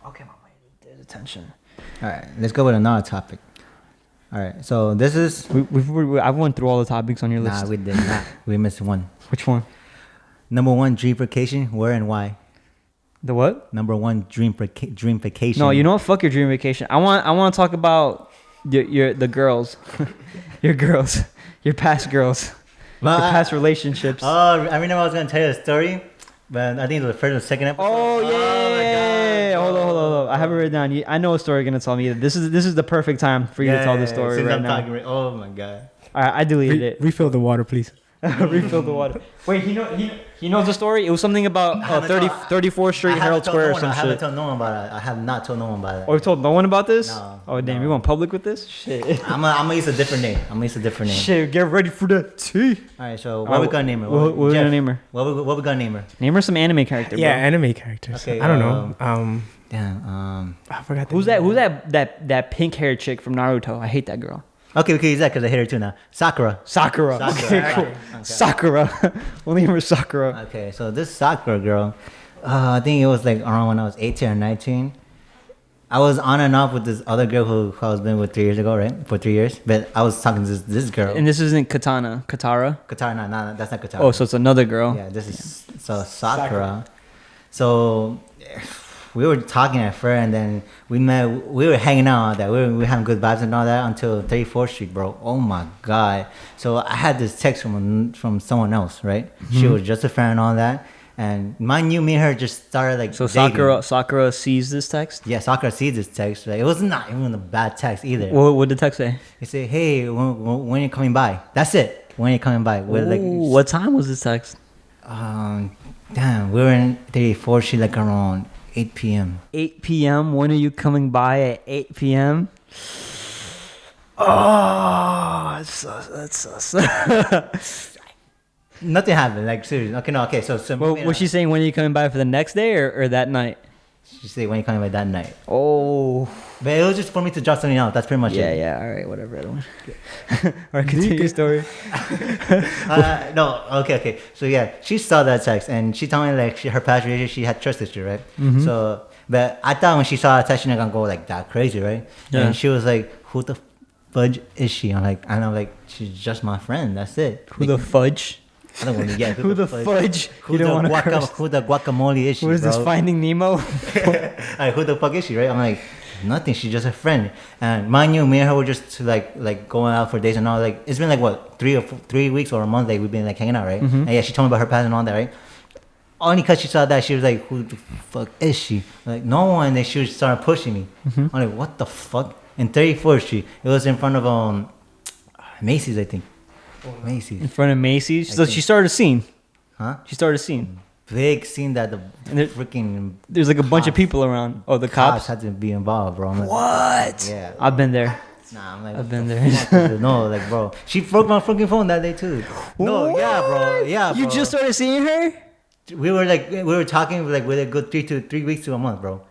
Okay, mama, there's attention. All right, let's go with another topic. All right, so this is. I went through all the topics on your list. Nah, we did not. We missed one. Which one? Number one, dream vacation. Where and why? The what? Number one, dream vacation. No, you know what? Fuck your dream vacation. I want to talk about the girls, your girls, your past girls, Well, your past relationships. Oh, I remember I was gonna tell you a story, but I think it was the first or second episode. Oh yeah! my God. Hold on. I have it written down. I know a story you're gonna tell me. This is the perfect time for you to tell this story since right I'm now. talking, oh my god. All right, I deleted it. Refill the water, please. Refill the water. Wait, he knows the story. It was something about 34th Street, Herald Square, or some I haven't shit. told no one about it. I have not told no one about it. Oh, you told no one about this? No, Oh damn, no. you going public with this? Shit. I'm gonna use a different name. Shit, get ready for the tea. All right, so what we gonna name her? What we Jeff, gonna name her? What we gonna name her? Name her some anime character, bro. Yeah, anime characters. Okay, I don't know. Damn. I forgot. the Who's name. that pink haired chick from Naruto? I hate that girl. Okay, use that because I hit her too now. Sakura. Sakura. Okay, cool. Okay. Sakura. We'll name her Sakura. Okay, so this Sakura girl, I think it was like around when I was 18 or 19. I was on and off with this other girl who I was been with 3 years ago, right? For 3 years. But I was talking to this girl. And this isn't Katara. Katara, no, that's not Katara. Oh, so it's another girl. Yeah, this is so Sakura. So we were talking at first, and then we were hanging out, that we were having good vibes and all that until 34th Street, bro. Oh my god! So I had this text from someone else, right? She was just a friend and all that, and mind you, me and her just started like. So dating. Sakura sees this text. Yeah, Sakura sees this text. Right? It was not even a bad text either. What did the text say? It said, "Hey, when you coming by?" That's it. When you coming by? We're like, Ooh, what time was this text? damn, we were in 34th Street like around 8 p.m. 8 p.m. When are you coming by at 8 p.m.? Oh, that's sus. Nothing happened. Like seriously. Okay, no. Okay, so Well, moving was on. she saying when are you coming by for the next day or that night? She said when you coming by that night. Oh, But it was just for me to drop something out. That's pretty much it. yeah. All right, whatever. Edwin. All right, continue your story. No. Okay. So yeah, she saw that text and she told me like her past relationship, she had trust issue, right? Mm-hmm. So, but I thought when she saw that text, she's not gonna go like that crazy, right? Yeah. And she was like, "Who the fudge is she?" I'm like, "She's just my friend. That's it." Who the fudge? I don't want to get Who the fudge? Who You don't want to curse. who the guacamole is she? What is this, bro? Finding Nemo? Like, who the fuck is she, right? I'm like, nothing. She's just a friend. And mind you, me and her were just like going out for dates and all. Like, it's been like what 3 weeks or a month. Like we've been like hanging out, right? Mm-hmm. And yeah, she told me about her past and all that, right? Only because she saw that, she was like, "Who the fuck is she?" I'm like, no one. Then she started pushing me. Mm-hmm. I'm like, what the fuck? In 34th Street, it was in front of Macy's, I think. Macy's, In front of Macy's. I So think. she started a scene. huh? She started a scene. Big scene that the And there- freaking There's like a bunch of Cops. people around. Oh, the cops. had to be involved, bro. I'm like, What? Yeah. I've been there. Nah, I'm like, I've what been the there. fuck is this? No, like, bro, she broke my fucking phone that day too. No, yeah, bro, yeah, bro. You just started seeing her? We were talking like with a good 3 weeks to a month, bro.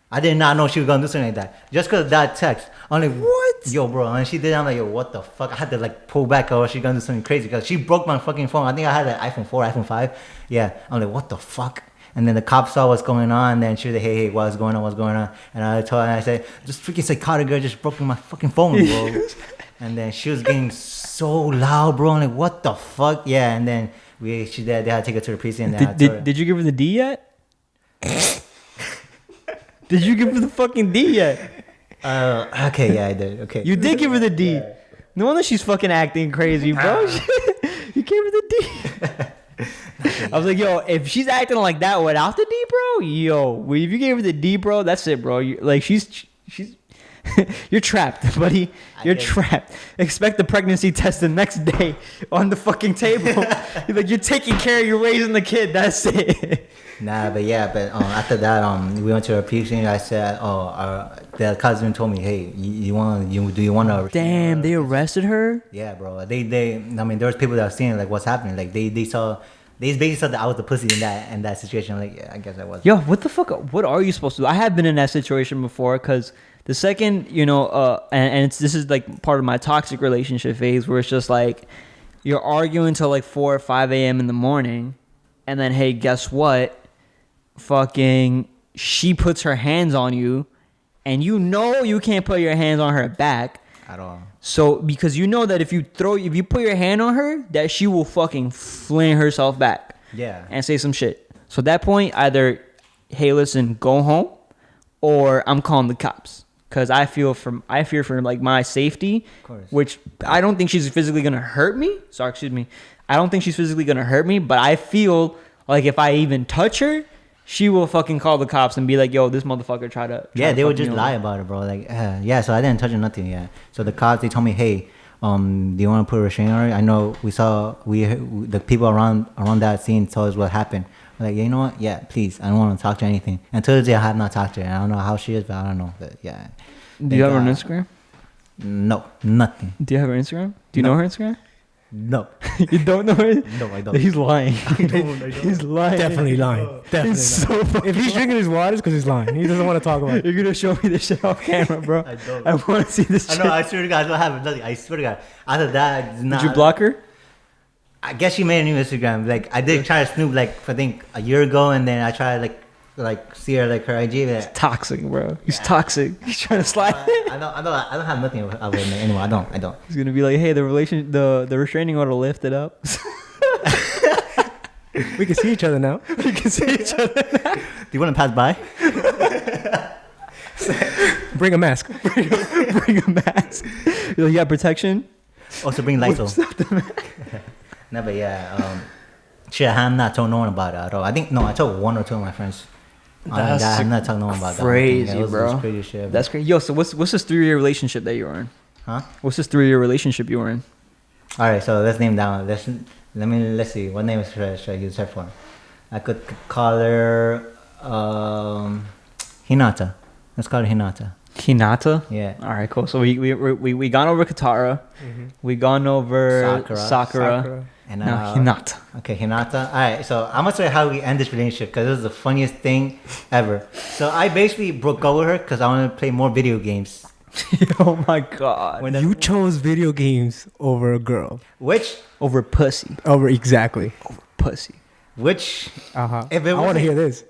I did not know she was gonna do something like that. Just cause of that text. I'm like, What? Yo, bro, and she did. I'm like, yo, what the fuck? I had to like pull back, or she gonna do something crazy because she broke my fucking phone. I think I had an iPhone 4, iPhone 5. Yeah, I'm like, what the fuck? And then the cops saw what's going on. And then she was like, hey, what's going on? What's going on? And I told her, and I said, this freaking psychotic girl just broke my fucking phone, bro. And then she was getting so loud, bro. I'm like, what the fuck? Yeah, and then they had to take her to the precinct. And Did you give her the D yet? Did you give her the fucking D yet? Okay, yeah, I did. Okay. You did give her the D. Yeah. No wonder she's fucking acting crazy, bro. You gave her the D. I was like, yo, if she's acting like that without the D, bro, yo, if you gave her the D, bro, that's it, bro. Like she's you're trapped, buddy. You're trapped. Expect the pregnancy test the next day on the fucking table. You're taking care of, you're raising the kid. That's it. Nah, but yeah, after that, we went to a precinct. I said, the cousin told me, hey, do you want to? Damn, they arrested her. Yeah, bro. I mean, there was people that were seeing like what's happening. Like they basically said that I was the pussy in that situation. I'm like, yeah, I guess I was. Yo, what the fuck? What are you supposed to do? I have been in that situation before because the second, this is like part of my toxic relationship phase where it's just like you're arguing till like 4 or 5 a.m. in the morning, and then hey, guess what? Fucking, she puts her hands on you, and you can't put your hands on her back At all. So because you know that if you put your hand on her, that she will fucking fling herself back. Yeah. And say some shit. So at that point, either, hey, listen, go home, or I'm calling the cops. Cause I fear for like my safety, of course. Which I don't think she's physically gonna hurt me. Sorry, excuse me. I don't think she's physically gonna hurt me, but I feel like if I even touch her, she will fucking call the cops and be like, yo, this motherfucker tried to. Yeah, they fuck would just me lie over. about it, bro. Like, yeah, so I didn't touch nothing, yeah. So the cops, they told me, hey, do you want to put a restraining order? I know the people around that scene told us what happened. I'm like, yeah, you know what? Yeah, please. I don't want to talk to her anything. Until today, I have not talked to her. I don't know how she is, but I don't know. But yeah. Do you have her on Instagram? No, nothing. Do you have her Instagram? Do you know her Instagram? No. You don't know her? No, I don't. He's lying. I don't. He's lying. Definitely lying. Definitely He's lying. so If he's drinking his water, it's because he's lying. He doesn't want to talk about it. You're gonna show me this shit off camera, bro. I don't. I want to see this I shit. know, I swear to God, I don't have nothing. I swear to God. After that, Did you block her? I guess she made a new Instagram. Like, I did try to snoop, like, I think a year ago, and then I tried to, like see her, like, her IG. But Toxic, bro. He's toxic. He's trying to slide. I don't have nothing of it anymore. I don't. He's gonna be like, hey, the restraining order lifted up. We can see each other now. We can see each other. Do you want to pass by? Bring a mask. Bring a mask. You got protection? Also bring Lysol. No, but yeah, shit, I'm not telling no one about it at all. I told one or two of my friends. I'm not telling no one about that. Crazy, It was bro. crazy shit. That's crazy. Yo, so what's this 3-year relationship that you were in? Huh? What's this 3-year relationship you were in? All right, so let's name down. Let's see. What name should I use her for? I could call her Hinata. Let's call her Hinata. Hinata? Yeah. All right, cool. So we gone over Katara. We gone over Sakura. And now Hinata. Okay, Hinata. All right, so I'm gonna say how we end this relationship because this is the funniest thing ever. So I basically broke up with her because I want to play more video games. Oh my god. You chose video games over a girl. Over pussy. Over exactly. Over pussy. Which I if it want to hear this.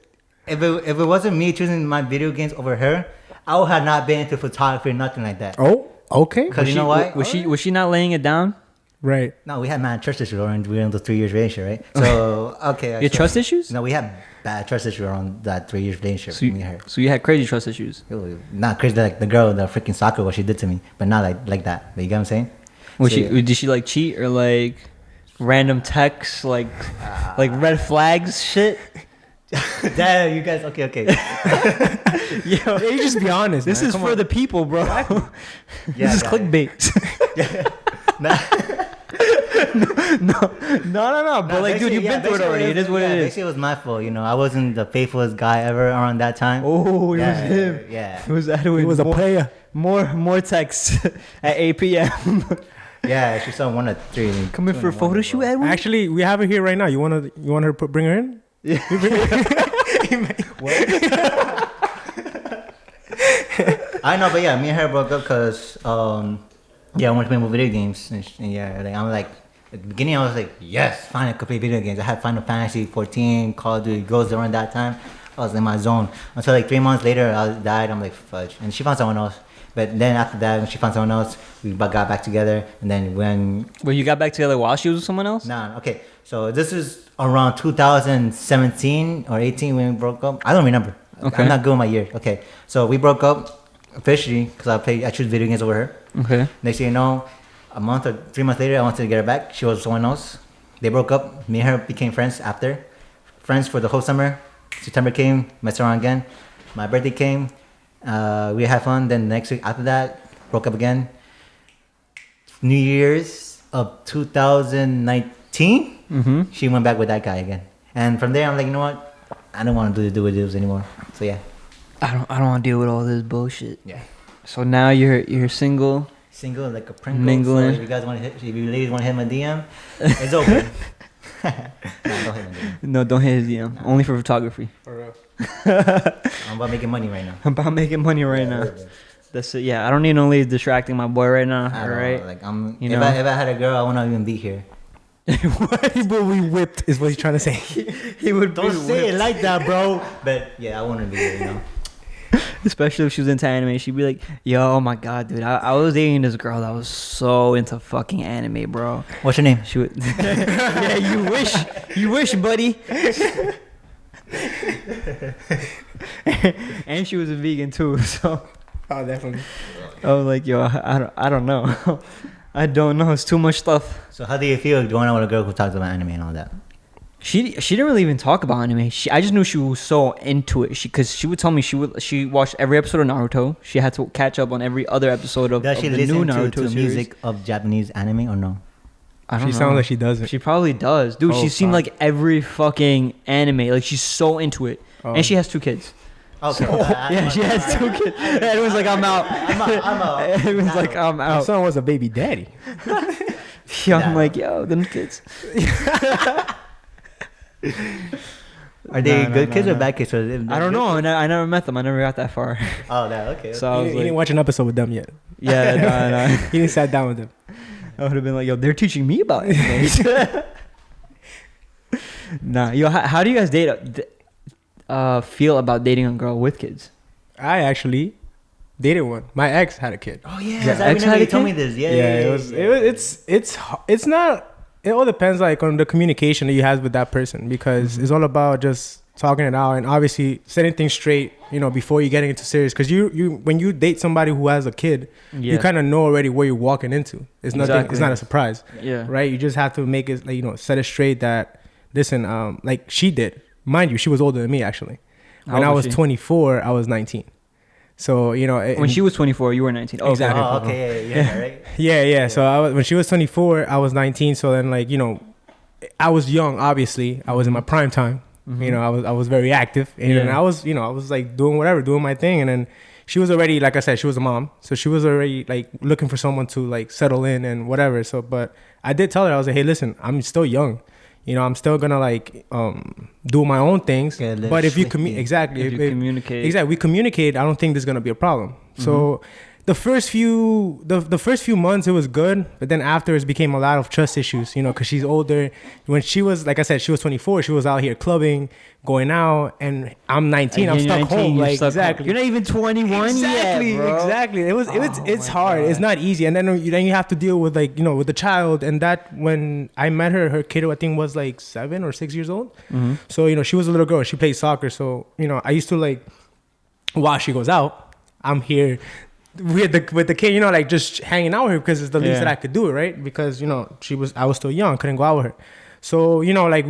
If it wasn't me choosing my video games over her, I would have not been into photography or nothing like that. Oh, okay. Because you know why? Was she not laying it down? Right. No, we had mad trust issues around we were in the 3 years relationship, right? So okay. You trust issues? No, we had bad trust issues around that 3 years relationship. So me and her. you had crazy trust issues. Not crazy like the girl, the freaking soccer, what she did to me, but not like that. You get what I'm saying? Did she like cheat or like random texts like red flags shit? Damn, you guys. Okay. Yo, You just be honest. this man. is Come for on. the people, bro. Yeah, This is guys. clickbait. No. But like, dude, you've been through it already. It is what it is. Basically, it was my fault. You know, I wasn't the faithfulest guy ever around that time. Oh, it was Yeah, him. Yeah. It was Edwin. He was a player. More texts at 8 p.m. Yeah, she saw 1 or 3. Come in for a photo shoot, Edwin. Actually, we have her here right now. You want her to bring her in? Yeah. I know, but yeah, me and her broke up because I wanted to play more video games, and yeah, like I'm like at the beginning I was like, yes, finally I could play video games. I had Final Fantasy 14, Call of Duty Ghosts around that time. I was in my zone until like 3 months later I died. I'm like, fudge, and she found someone else. But then after that, when she found someone else, we got back together. And then when You got back together while she was with someone else? nah, okay, so this is around 2017 or 18 when we broke up. I don't remember. Okay. I'm not good with my year. Okay, so we broke up officially because I choose video games over her. Okay. Next thing you know, a month or 3 months later, I wanted to get her back. She was with someone else. They broke up. Me and her became friends after. Friends for the whole summer. September came, messed around again. My birthday came. We had fun. Then next week after that, broke up again. New Year's of 2019, she went back with that guy again. And from there, I'm like, you know what? I don't want to do with this anymore. So yeah. I don't want to deal with all this bullshit. Yeah. So now you're single. Single like a Pringle. Mingling. So if you guys want to hit, if you ladies want to hit my DM, it's open. No, don't hit my DM. No, don't hit his DM. Only for photography. For real. I'm about making money right now. I'm about making money right now. That's it. Yeah, I don't need no ladies distracting my boy right now. I All don't right. know, like I'm. You if know. I had a girl, I wouldn't even be here. What? But we whipped is what he's trying to say. He would Don't say it like that, bro. But yeah, I wouldn't be here. You know. Especially if she was into anime, she'd be like, "Yo, oh my god, dude, I was dating this girl that was so into fucking anime, bro." What's your name? She would. Yeah, you wish, buddy. And she was a vegan too, so Oh, definitely. I was like, "Yo, I don't know, I don't know. It's too much stuff." So how do you feel going out with a girl who talks about anime and all that? She didn't really even talk about anime. I just knew she was so into it. Because she would tell me she watched every episode of Naruto. She had to catch up on every other episode of, Does of she the new listen Naruto to series. music of Japanese anime or no? I don't She know. sounds like she doesn't. She probably does, dude. Oh, She's seen fuck. like every fucking anime. Like she's so into it, Oh. and she has 2 kids. Okay. Yeah, she has 2 kids. Everyone's like, I'm out. I'm out. Everyone's like, I'm My out. son was a baby daddy. Yeah, I'm like, yo, them kids. Are they No, good no, kids no, or no. bad kids? I don't know. I never met them. I never got that far. Oh, that okay. So I He was didn't like, watch an episode with them yet. yeah, no. He didn't sat down with them. I would have been like, yo, they're teaching me about it. Nah, yo, how do you guys feel about dating a girl with kids? I actually dated one. My ex had a kid. Oh yeah, Yeah, I ex remember had you a told kid? me this. Yeah, It's not. It all depends like on the communication that you have with that person because it's all about just talking it out and obviously setting things straight. You know, before you getting into serious, because you when you date somebody who has a kid, Yeah. you kind of know already what you're walking into. It's nothing. Exactly. It's not a surprise, Yeah. right? You just have to make it like set it straight that listen, like she did. Mind you, she was older than me actually. How When I old was was she? 24, I was 19. So When she was 24, you were 19. Oh, Exactly. Oh, okay, yeah, right. Yeah. So when she was 24, I was 19. So then, like, I was young. Obviously, I was in my prime time. Mhm. I was very active, and Yeah. I was like doing whatever, doing my thing. And then she was already, like I said, she was a mom, so she was already like looking for someone to like settle in and whatever. So, but I did tell her, I was like, hey, listen, I'm still young. I'm still gonna like do my own things. Yeah, live but if you swiftly. exactly, If you communicate. exactly, we communicate. I don't think there's gonna be a problem. So the first few months it was good, but then after it became a lot of trust issues. Because she's older. When she was, like I said, she was 24. She was out here clubbing, going out, and I'm 19. I'm Again, stuck 19, home. you're Like stuck home. exactly. You're not even 21 Exactly, yet, bro. exactly. It's my hard. God. It's not easy. And then you have to deal with with the child. And that when I met her kid I think was like 7 or 6 years old. Mm-hmm. So she was a little girl. She played soccer. So I used to like while she goes out, I'm here with the kid. Like just hanging out with her because it's the least Yeah. that I could do it, right? Because I was still young, couldn't go out with her. So like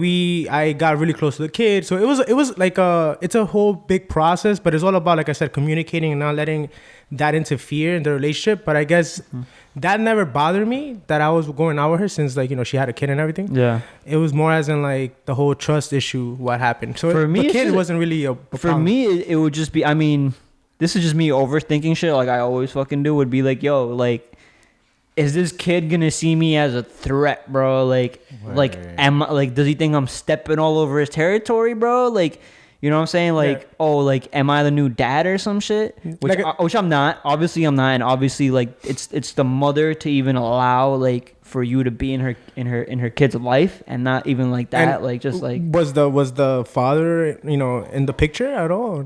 I got really close to the kid. So it was like it's a whole big process, but it's all about, like I said, communicating and not letting that interfere in the relationship. But I guess that never bothered me that I was going out with her since like she had a kid and everything. Yeah. It was more as in like the whole trust issue what happened. So For me, the it's kid just- wasn't really a For problem. me, it would just be, I mean, this is just me overthinking shit like I always fucking do, would be like, yo, like, is this kid gonna see me as a threat, bro? Like, does he think I'm stepping all over his territory, bro? Like, you know what I'm saying? Like, oh, like, am I the new dad or some shit? Which I'm not. Obviously, I'm not. And obviously, like, it's the mother to even allow, like, for you to be in her kid's life, and not even like that. And like, just like, was the father, you know, in the picture at all?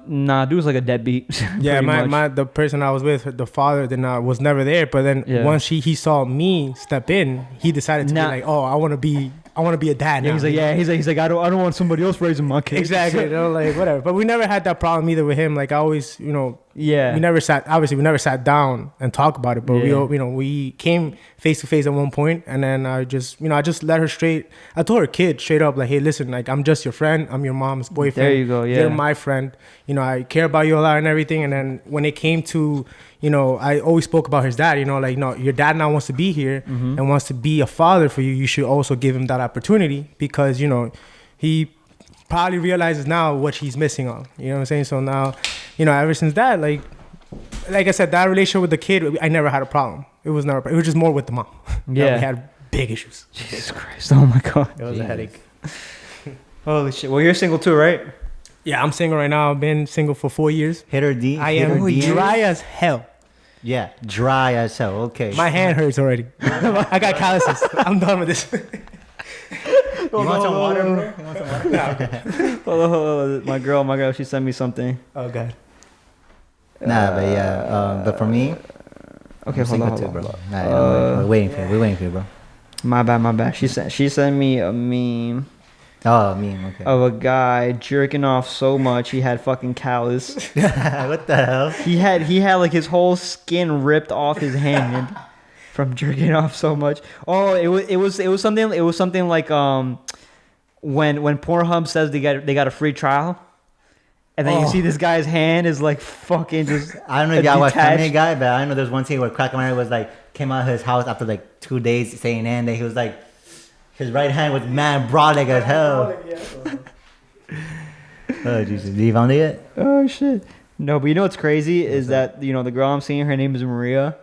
Nah, dude was like a deadbeat. Yeah, the person I was with, the father was never there. But then once he saw me step in, he decided to be like, oh, I want to be a dad now. He's like, I don't want somebody else raising my kids. Exactly, you know, like whatever. But we never had that problem either with him. Like I always, you know, we never sat down and talked about it. But we came face to face at one point, and then I just let her straight. I told her kid straight up, like, hey, listen, like, I'm just your friend. I'm your mom's boyfriend. There you go. Yeah, you're my friend. You know, I care about you a lot and everything. And then when it came to, you know, I always spoke about his dad. You know, like, no, your dad now wants to be here and wants to be a father for you. You should also give him that opportunity, because, you know, he probably realizes now what he's missing on. You know what I'm saying? So now, you know, ever since that, like I said, that relationship with the kid, I never had a problem. It was just more with the mom. Yeah, we had big issues. Jesus Christ! Oh my God, it was a headache. Holy shit! Well, you're single too, right? Yeah, I'm single right now. I've been single for 4 years. Hit her D. I am dry as hell. Yeah, dry as hell. Okay. My hand hurts already. I got calluses. I'm done with this. You want some water, bro? You want some water? Hold on. My girl, she sent me something. Oh, God. Nah, but yeah, but for me, okay, hold on, bro. Nah, we're waiting for you, bro. My bad. She sent me a meme. Oh, meme, okay. Of a guy jerking off so much he had fucking callus. What the hell? He had like his whole skin ripped off his hand from jerking off so much. Oh, it was something like when Pornhub says they got a free trial. And then you see this guy's hand is like fucking just. I don't know if y'all watch Family Guy, but I know there's one scene where Crackman was like came out of his house after like 2 days saying and he was like his right hand was mad brolic as hell. Oh Jesus, did you found it yet? Oh shit. No, but you know what's crazy is that, you know, the girl I'm seeing, her name is Maria,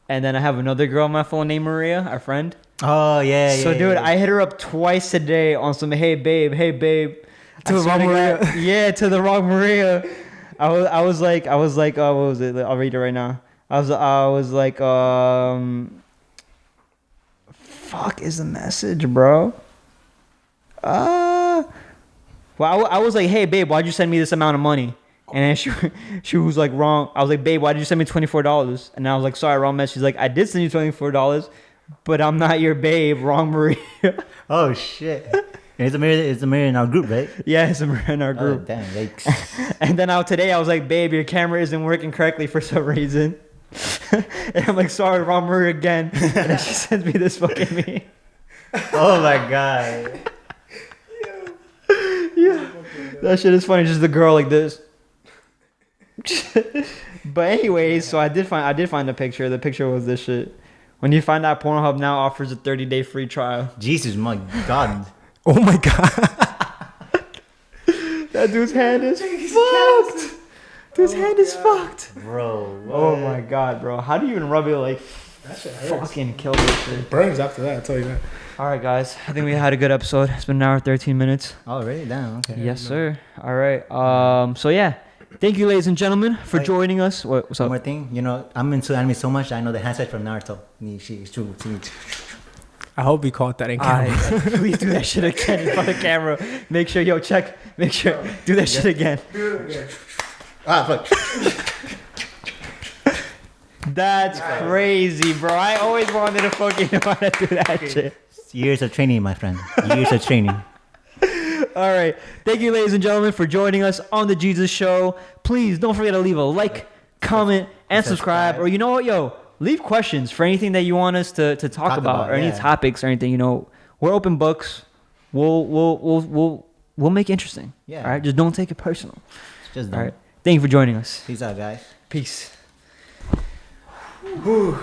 and then I have another girl on my phone named Maria, our friend. Oh yeah. So dude, I hit her up twice today on some hey babe. To the wrong Maria. Yeah, to the wrong Maria. I was like, what was it? I'll read it right now. I was like, fuck is the message, bro? Well, I was like, hey babe, why'd you send me this amount of money? And then she was like, wrong. I was like, babe, why did you send me $24? And I was like, sorry, wrong message. She's like, I did send you $24, but I'm not your babe, wrong Maria. Oh shit. It's a mirror in our group, right? Yeah, it's a mirror in our group. Oh, damn, yikes. And then today I was like, babe, your camera isn't working correctly for some reason. And I'm like, sorry, wrong mirror again. And then she sends me this fucking meme. Oh my God. Yeah. That shit is funny. Just the girl like this. But anyways, so I did find the picture. The picture was this shit. When you find out Pornhub now offers a 30-day free trial. Jesus, my God. Oh my God. That dude's hand is fucked. Dude's hand is fucked. Bro. What? Oh my God, bro. How do you even rub it like fucking kill this shit? It burns after that, I'll tell you that. All right, guys. I think we had a good episode. It's been an hour 13 minutes. Oh, really? Damn. Okay. Yes, sir. All right. So yeah. Thank you, ladies and gentlemen, for joining us. What's up? One more thing. You know, I'm into anime so much. I know the handset from Naruto. I hope we caught that in camera. Please do that shit again in front of the camera. Make sure, do that shit again. Do it again. Ah, fuck. That's crazy, bro. I always wanted to fucking know how to do that shit. Years of training, my friend. Years of training. All right. Thank you, ladies and gentlemen, for joining us on the Geezus Show. Please don't forget to leave a like, comment, and subscribe. Or you know what, yo? Leave questions for anything that you want us to talk about or any topics or anything. You know, we're open books. We'll make it interesting. Yeah. All right. Just don't take it personal. Just all right. Thank you for joining us. Peace out, guys. Peace. Whew.